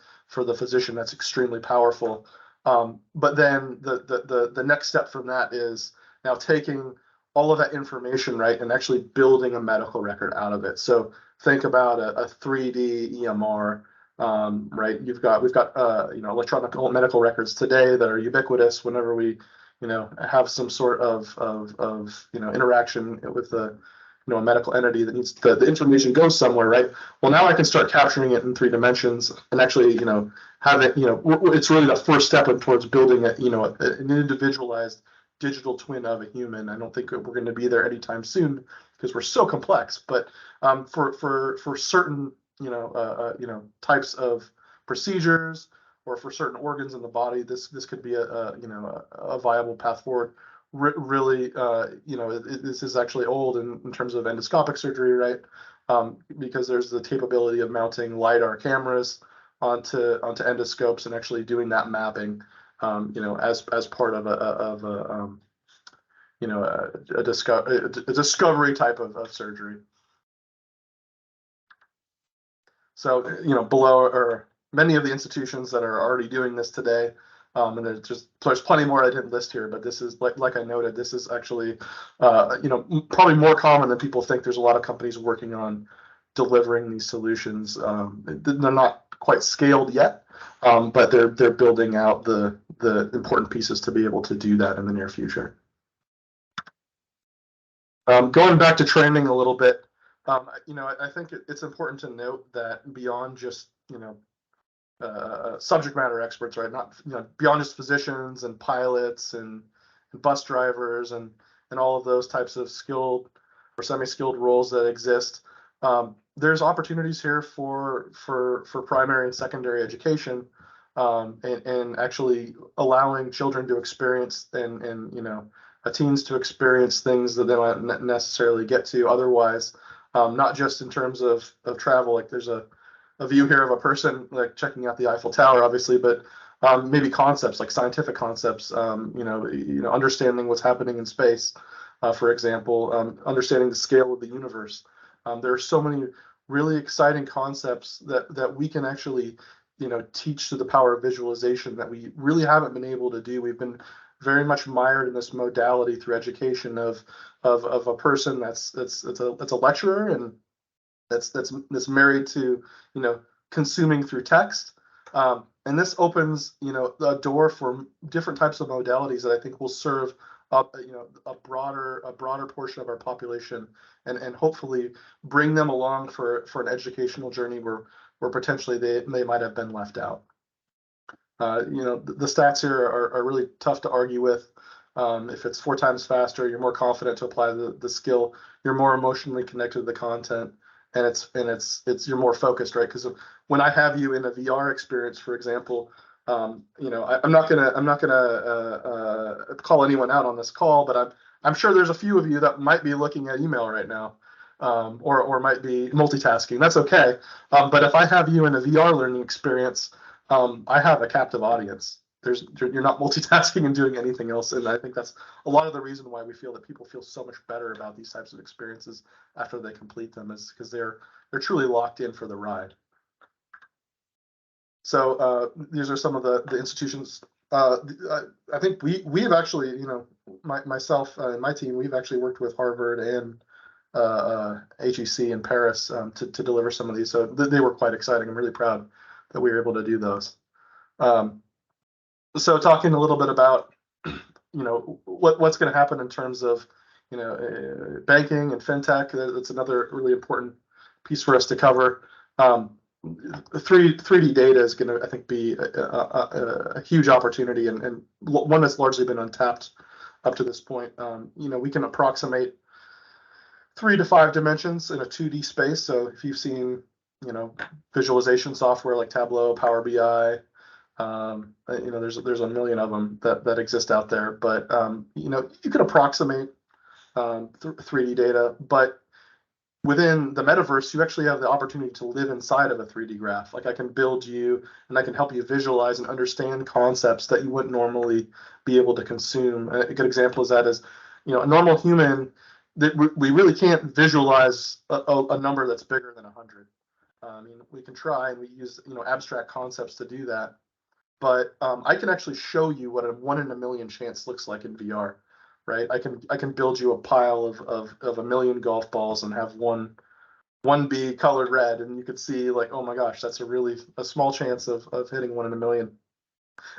physician. That's extremely powerful. But then the next step from that is now taking all of that information, right, and actually building a medical record out of it. So think about a 3D EMR, right? We've got electronic medical records today that are ubiquitous whenever we have some sort of interaction with a medical entity that needs the information goes somewhere, right? Well, now I can start capturing it in 3 dimensions and actually have it. It's really the first step towards building an individualized digital twin of a human. I don't think we're going to be there anytime soon because we're so complex. But for certain types of procedures or for certain organs in the body, this could be a viable path forward. Really, this is actually old in terms of endoscopic surgery, right? Because there's the capability of mounting LiDAR cameras onto endoscopes and actually doing that mapping, as part of a discovery type of surgery. So below are many of the institutions that are already doing this today. And there's plenty more I didn't list here, but this is like I noted, this is actually probably more common than people think. There's a lot of companies working on delivering these solutions. They're not quite scaled yet, but they're building out the important pieces to be able to do that in the near future. Going back to training a little bit, I think it's important to note that beyond just subject matter experts, right? Not beyond just physicians and pilots and bus drivers and all of those types of skilled or semi-skilled roles that exist. There's opportunities here for primary and secondary education, and actually allowing children to experience and teens to experience things that they don't necessarily get to otherwise. Not just in terms of travel. Like there's a view here of a person like checking out the Eiffel Tower, obviously, but maybe concepts like scientific concepts, understanding what's happening in space, for example, understanding the scale of the universe. There are so many really exciting concepts that we can actually teach through the power of visualization that we really haven't been able to do. We've been very much mired in this modality through education of a person that's a lecturer and that's married to, you know, consuming through text. And this opens, you know, a door for different types of modalities that I think will serve up, you know, a broader portion of our population, and hopefully bring them along for an educational journey where potentially they might have been left out. You know, the stats here are really tough to argue with. If it's 4 times faster, you're more confident to apply the skill. You're more emotionally connected to the content, and it's you're more focused, right? Because when I have you in a VR experience, for example, you know, I'm not gonna call anyone out on this call, but I'm sure there's a few of you that might be looking at email right now, or might be multitasking. That's okay. But if I have you in a VR learning experience, I have a captive audience. You're not multitasking and doing anything else, and I think that's a lot of the reason why we feel that people feel so much better about these types of experiences after they complete them, is because they're truly locked in for the ride. So these are some of the institutions. I think we've actually, you know, myself and my team, we've actually worked with Harvard and HEC in Paris to deliver some of these. So they were quite exciting. I'm really proud that we were able to do those. So talking a little bit about, you know, what's going to happen in terms of, you know, banking and fintech. That's another really important piece for us to cover. 3D data is going to, I think, be a huge opportunity, and one that's largely been untapped up to this point. You know, we can approximate 3 to 5 dimensions in a 2D space. So if you've seen, you know, visualization software like Tableau, Power BI, you know, there's a million of them that exist out there. But you know, you could approximate 3D data, but within the metaverse, you actually have the opportunity to live inside of a 3D graph. Like, I can build you, and I can help you visualize and understand concepts that you wouldn't normally be able to consume. A good example of that is, you know, a normal human, that we really can't visualize a number that's bigger than 100. I mean, we can try, and we use, you know, abstract concepts to do that. But I can actually show you what a 1 in a million chance looks like in VR. Right, I can build you a pile of a million golf balls and have one be colored red, and you could see, like, oh my gosh, that's a small chance of hitting 1 in a million.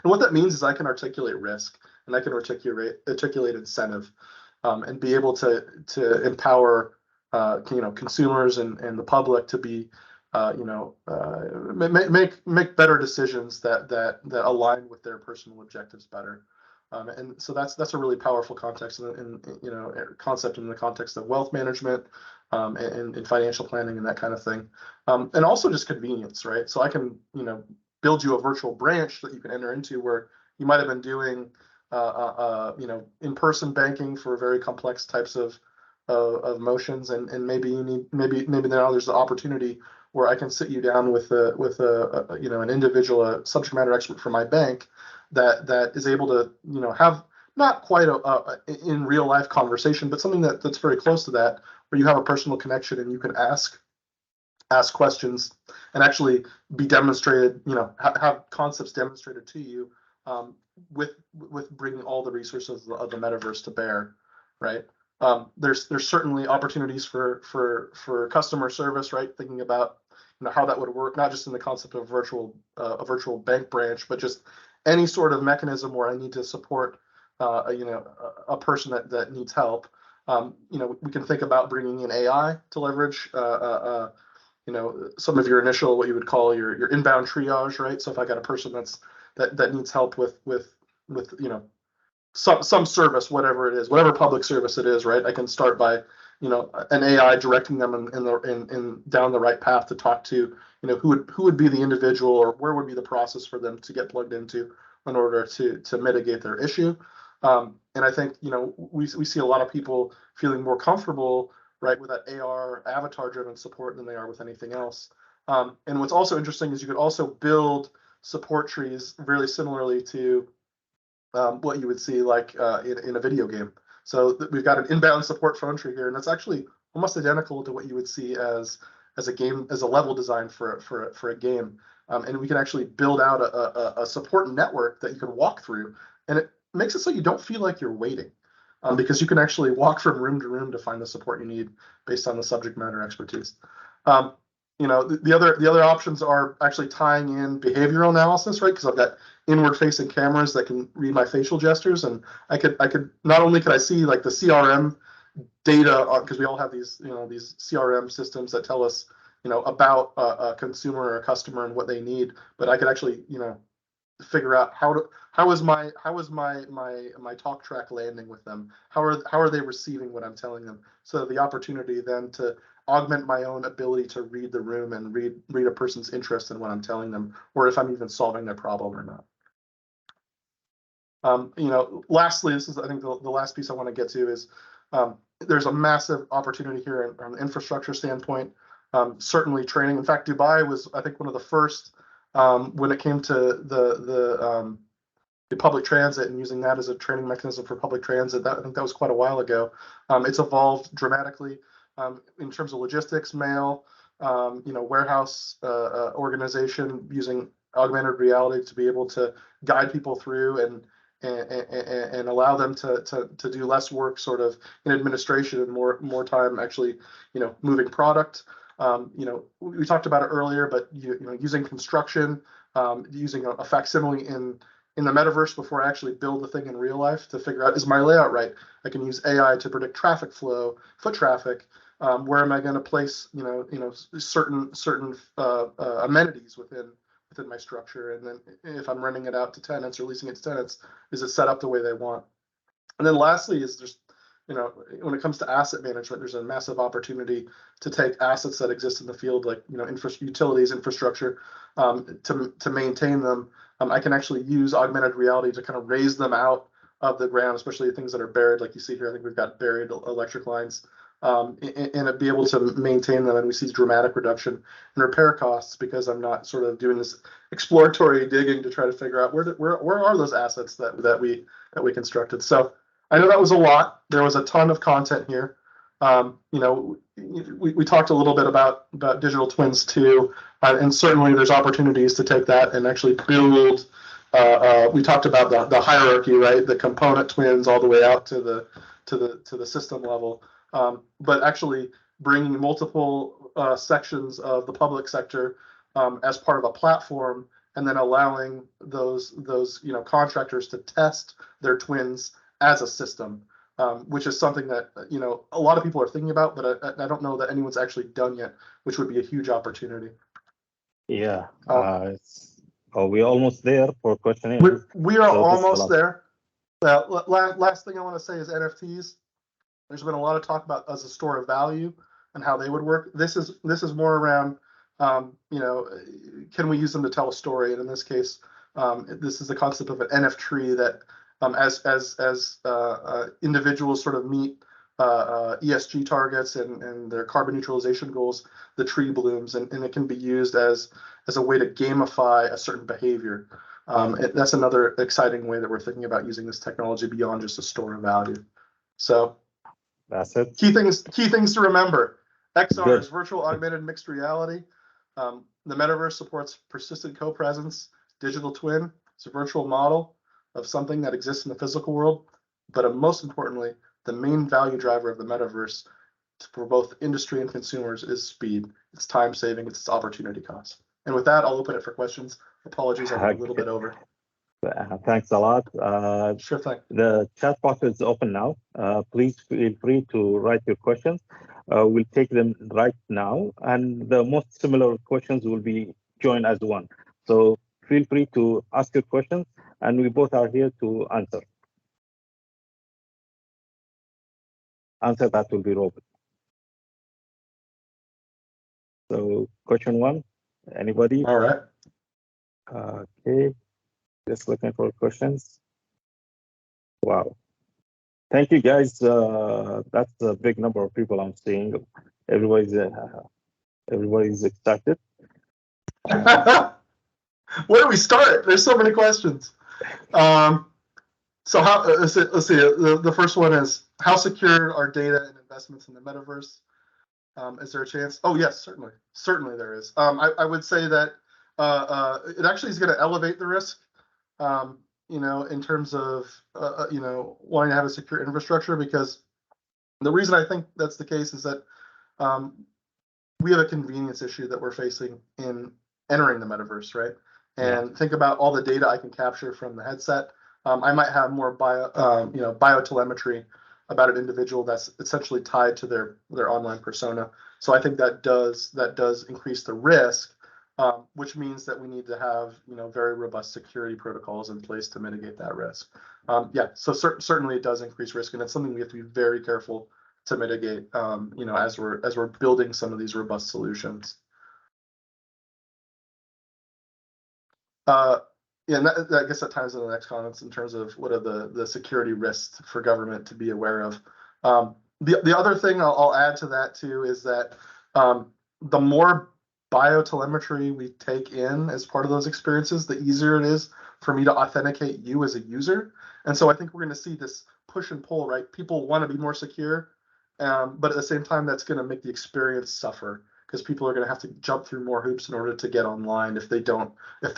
And what that means is I can articulate risk, and I can articulate incentive, and be able to empower you know, consumers and the public to be you know, make better decisions that align with their personal objectives better. And so that's a really powerful context in you know, concept in the context of wealth management, and financial planning and that kind of thing, and also just convenience, right? So I can, you know, build you a virtual branch that you can enter into where you might have been doing you know, in-person banking for very complex types of motions, and maybe you need maybe now there's the opportunity where I can sit you down with a you know, an individual, a subject matter expert from my bank that is able to, you know, have not quite a in real life conversation, but something that's very close to that, where you have a personal connection and you can ask questions and actually be demonstrated, you know, have concepts demonstrated to you, with bringing all the resources of the metaverse to bear, right? There's certainly opportunities for customer service, right? Thinking about, you know, how that would work, not just in the concept of a virtual bank branch, but just any sort of mechanism where I need to support you know, a person that needs help. You know, we can think about bringing in AI to leverage you know, some of your initial, what you would call your inbound triage, right? So if I got a person that needs help with you know, some service, whatever it is, whatever public service it is, right? I can start by, you know, an AI directing them in down the right path to talk to, you know, who would be the individual, or where would be the process for them to get plugged into in order to mitigate their issue. And I think, you know, we see a lot of people feeling more comfortable, right, with that AR avatar-driven support than they are with anything else. And what's also interesting is you could also build support trees really similarly to what you would see like in a video game. So we've got an inbound support phone tree here, and that's actually almost identical to what you would see as a level design for a game. And we can actually build out a support network that you can walk through. And makes it so you don't feel like you're waiting, because you can actually walk from room to room to find the support you need based on the subject matter expertise. You know, the other options are actually tying in behavioral analysis, right? Because I've got inward-facing cameras that can read my facial gestures, and I could not only could I see like the CRM data, because we all have these, you know, these CRM systems that tell us, you know, about a consumer or a customer and what they need, but I could actually, you know, figure out how is my talk track landing with them? How are they receiving what I'm telling them? So the opportunity then to augment my own ability to read the room and read a person's interest in what I'm telling them, or if I'm even solving their problem or not. You know, lastly, this is, I think, the last piece I want to get to is there's a massive opportunity here from an infrastructure standpoint. Certainly training. In fact, Dubai was, I think, one of the first when it came to the public transit and using that as a training mechanism for public transit. I think that was quite a while ago. It's evolved dramatically in terms of logistics, mail, you know, warehouse organization, using augmented reality to be able to guide people through and allow them to do less work sort of in administration and more time actually, you know, moving product. You know, we talked about it earlier, but you know, using construction, using a facsimile in the metaverse before I actually build the thing in real life to figure out, is my layout right? I can use AI to predict traffic flow, foot traffic. Where am I going to place, you know, certain amenities within my structure, and then if I'm renting it out to tenants or leasing it to tenants, is it set up the way they want? And then lastly is just, you know, when it comes to asset management, there's a massive opportunity to take assets that exist in the field, like, you know, utilities, infrastructure, to maintain them. I can actually use augmented reality to kind of raise them out of the ground, especially things that are buried, like you see here. I think we've got buried electric lines, and be able to maintain them. And we see dramatic reduction in repair costs because I'm not sort of doing this exploratory digging to try to figure out where are those assets that we constructed. So I know that was a lot. There was a ton of content here. You know, we talked a little bit about digital twins too, and certainly there's opportunities to take that and actually build. We talked about the hierarchy, right? The component twins all the way out to the system level, but actually bringing multiple sections of the public sector as part of a platform, and then allowing those you know, contractors to test their twins as a system, which is something that, you know, a lot of people are thinking about, but I don't know that anyone's actually done yet, which would be a huge opportunity. Yeah. Are we almost there for questionnaire? We are almost there. Last thing I want to say is NFTs. There's been a lot of talk about as a store of value and how they would work. This is more around, you know, can we use them to tell a story? And in this case, this is the concept of an NF tree that, as individuals sort of meet ESG targets and their carbon neutralization goals, the tree blooms, and it can be used as a way to gamify a certain behavior. That's another exciting way that we're thinking about using this technology beyond just a store of value. So that's it. Key things to remember. XR is virtual augmented mixed reality. The metaverse supports persistent co-presence. Digital twin is a virtual model of something that exists in the physical world, but most importantly, the main value driver of the metaverse for both industry and consumers is speed. It's time saving, it's opportunity cost. And with that, I'll open it for questions. Apologies, I'm a little bit over. Thanks a lot. Sure thing. The chat box is open now. Please feel free to write your questions. We'll take them right now, and the most similar questions will be joined as one. So feel free to ask your questions, and we both are here to answer. Answer that will be Robert. So question one, anybody? All right. Okay, just looking for questions. Wow. Thank you, guys. That's a big number of people I'm seeing. Everybody's excited. Where do we start? There's so many questions. So how? Let's see. The first one is, how secure are data and investments in the metaverse? Is there a chance? Oh yes, certainly there is. I would say that it actually is going to elevate the risk. You in terms of, wanting to have a secure infrastructure, because the reason I think that's the case is that we have a convenience issue that we're facing in entering the metaverse, right? And think about all the data I can capture from the headset. I might have more biotelemetry about an individual that's essentially tied to their online persona. So I think that does increase the risk, which means that we need to have very robust security protocols in place to mitigate that risk. So certainly it does increase risk, and it's something we have to be very careful to mitigate, as we're building some of these robust solutions. And I guess that ties into the next comments in terms of what are the security risks for government to be aware of. The other thing I'll add to that too is that the more biotelemetry we take in as part of those experiences, the easier it is for me to authenticate you as a user. And so I think we're going to see this push and pull, right? People want to be more secure, but at the same time, that's going to make the experience suffer, because people are going to have to jump through more hoops in order to get online if they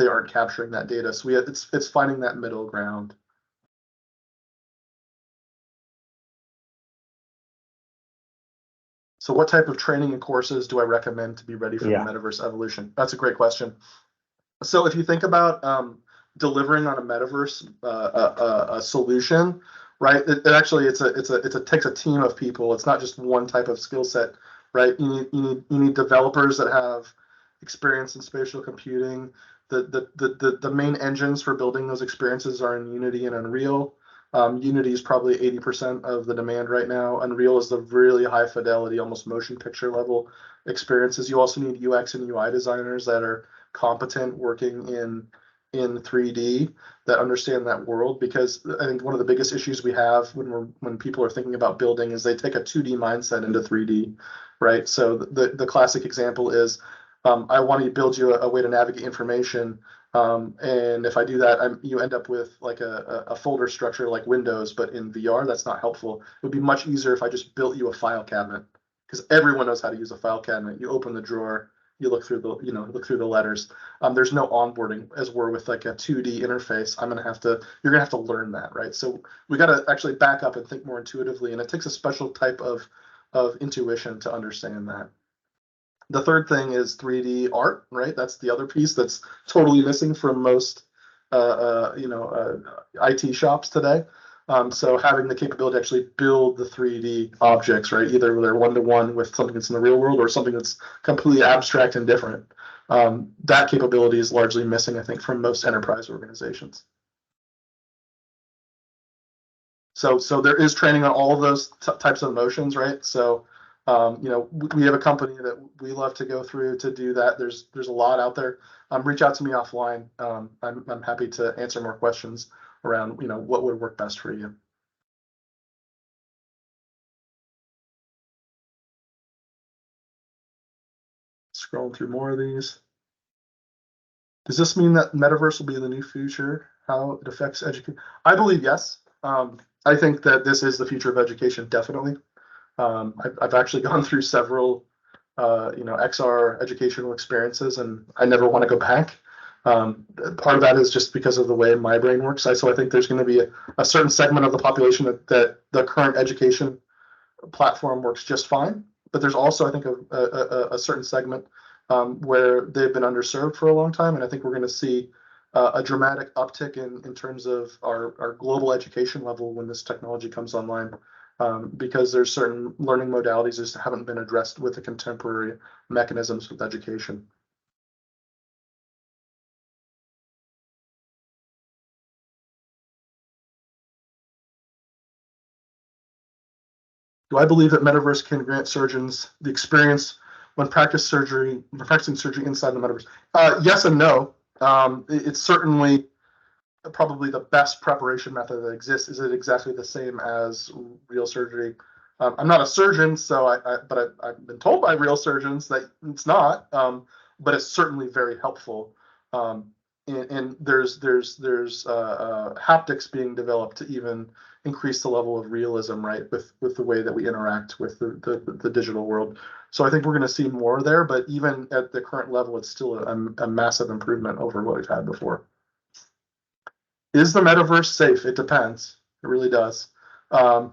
aren't capturing that data. So it's finding that middle ground. So what type of training and courses do I recommend to be ready for the metaverse evolution? That's a great question. So if you think about delivering on a metaverse a solution, right? It actually it takes a team of people. It's not just one type of skill set, right? You need developers that have experience in spatial computing. The main engines for building those experiences are in Unity and Unreal. Unity is probably 80% of the demand right now. Unreal is the really high fidelity, almost motion picture level experiences. You also need UX and UI designers that are competent working in 3D, that understand that world, because I think one of the biggest issues we have when people are thinking about building is they take a 2D mindset into 3D, right? So the classic example is I want to build you a way to navigate information. And if I do that, you end up with like a folder structure like Windows, but in VR, that's not helpful. It would be much easier if I just built you a file cabinet, because everyone knows how to use a file cabinet. You open the drawer, you look through the letters. There's no onboarding as we're with like a 2D interface. You're gonna have to learn that, right? So we got to actually back up and think more intuitively, and it takes a special type of intuition to understand that. The third thing is 3D art, right? That's the other piece that's totally missing from most IT shops today. So having the capability to actually build the 3D objects, right? Either they're one-to-one with something that's in the real world or something that's completely abstract and different. That capability is largely missing, I think, from most enterprise organizations. So there is training on all of those types of motions, right? So we have a company that we love to go through to do that. There's a lot out there. Reach out to me offline. I'm happy to answer more questions around what would work best for you. Scrolling through more of these. Does this mean that metaverse will be the new future? How it affects education? I believe yes. I think that this is the future of education, definitely. I've actually gone through several, XR educational experiences, and I never want to go back. Part of that is just because of the way my brain works. So I think there's going to be a certain segment of the population that the current education platform works just fine. But there's also, I think, a certain segment where they've been underserved for a long time, and I think we're going to see a dramatic uptick in terms of our global education level when this technology comes online. Because there's certain learning modalities that haven't been addressed with the contemporary mechanisms with education. Do I believe that metaverse can grant surgeons the experience when practicing surgery inside the metaverse? Yes and no. It's certainly probably the best preparation method that exists. Is it exactly the same as real surgery? I'm not a surgeon, so but I've been told by real surgeons that it's not. But it's certainly very helpful. And there's haptics being developed to even increase the level of realism, right, with the way that we interact with the digital world. So I think we're going to see more there, but even at the current level, it's still a massive improvement over what we've had before. Is the metaverse safe? It depends. It really does. It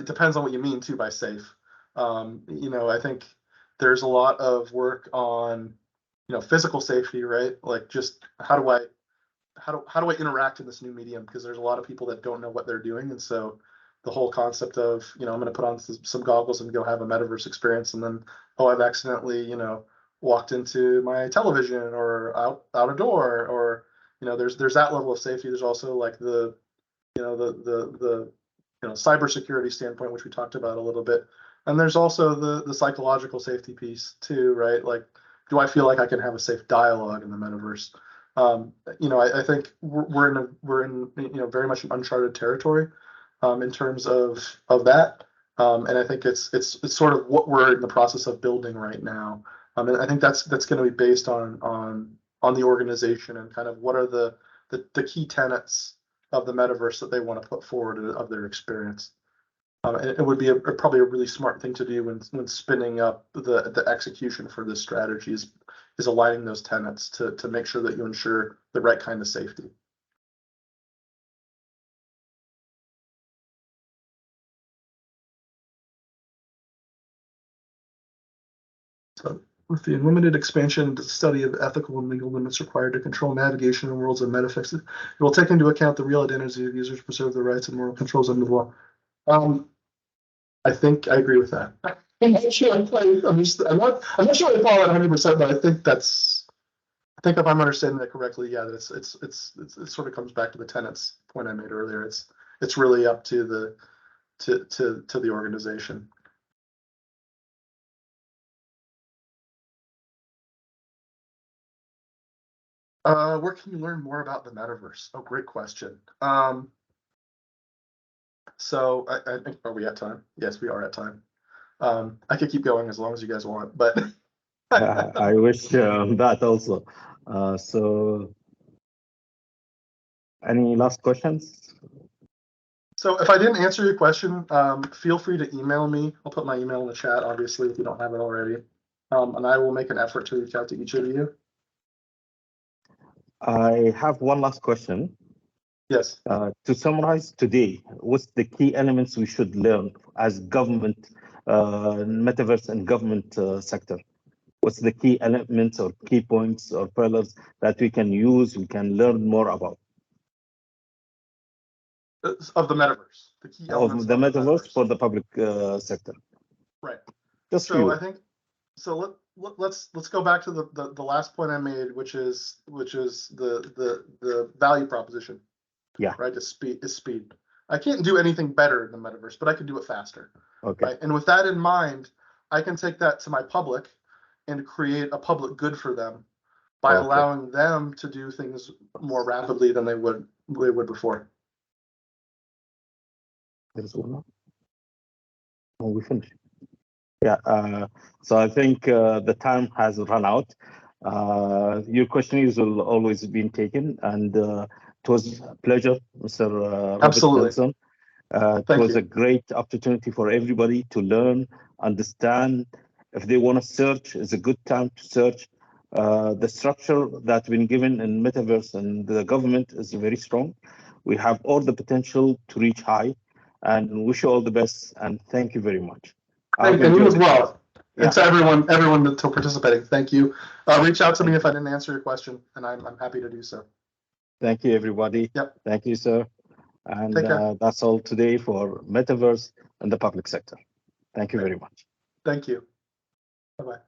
depends on what you mean too by safe. I think there's a lot of work on, physical safety, right? Like just how do I interact in this new medium? Because there's a lot of people that don't know what they're doing, and so the whole concept of, I'm going to put on some goggles and go have a metaverse experience, and then I've accidentally, walked into my television or out a door, or there's that level of safety. There's also like the cybersecurity standpoint, which we talked about a little bit, and there's also the psychological safety piece too, right? Like, do I feel like I can have a safe dialogue in the metaverse? I think we're in very much an uncharted territory in terms of that, and I think it's sort of what we're in the process of building right now. And I think that's going to be based on the organization and kind of what are the key tenets of the metaverse that they want to put forward of their experience. It would be probably a really smart thing to do when spinning up the execution for this strategy is aligning those tenets to make sure that you ensure the right kind of safety. So, with the unlimited expansion and study of ethical and legal limits required to control navigation in worlds of metaphysics, it will take into account the real identity of users, preserve their rights and moral controls under the law. I think I agree with that. I'm not sure. I'm not sure I follow it 100%, but I think if I'm understanding that correctly, yeah, that it sort of comes back to the tenets point I made earlier. It's really up to the organization. Where can you learn more about the metaverse? Oh, great question. So I think, are we at time? Yes, we are at time. I could keep going as long as you guys want, but I wish that also. So any last questions? So if I didn't answer your question, feel free to email me. I'll put my email in the chat, obviously, if you don't have it already. And I will make an effort to reach out to each of you. I have one last question. Yes. To summarize today, what's the key elements we should learn as government, metaverse and government sector? What's the key elements or key points or pillars that we can use, we can learn more about? Of the metaverse, the key elements of the metaverse for the public sector. Right. Just so I think so. Let's go back to the last point I made, which is the value proposition. Yeah. Right. Is speed. I can't do anything better in the metaverse, but I can do it faster. Okay. Right. And with that in mind, I can take that to my public and create a public good for them by allowing them to do things more rapidly than they would before. There's one more. Oh, we finished. Yeah. So I think the time has run out. Your questions will always be taken, and it was a pleasure, Mr. Absolutely. Robert Nelson. It was a great opportunity for everybody to learn, understand. If they want to search, it's a good time to search. The structure that's been given in Metaverse and the government is very strong. We have all the potential to reach high, and wish you all the best, and thank you very much. And you as well. Yeah. And to everyone that's participating, thank you. Reach out to me if I didn't answer your question, and I'm happy to do so. Thank you, everybody. Yep. Thank you, sir. And that's all today for Metaverse and the public sector. Thank you very much. Thank you. Bye-bye.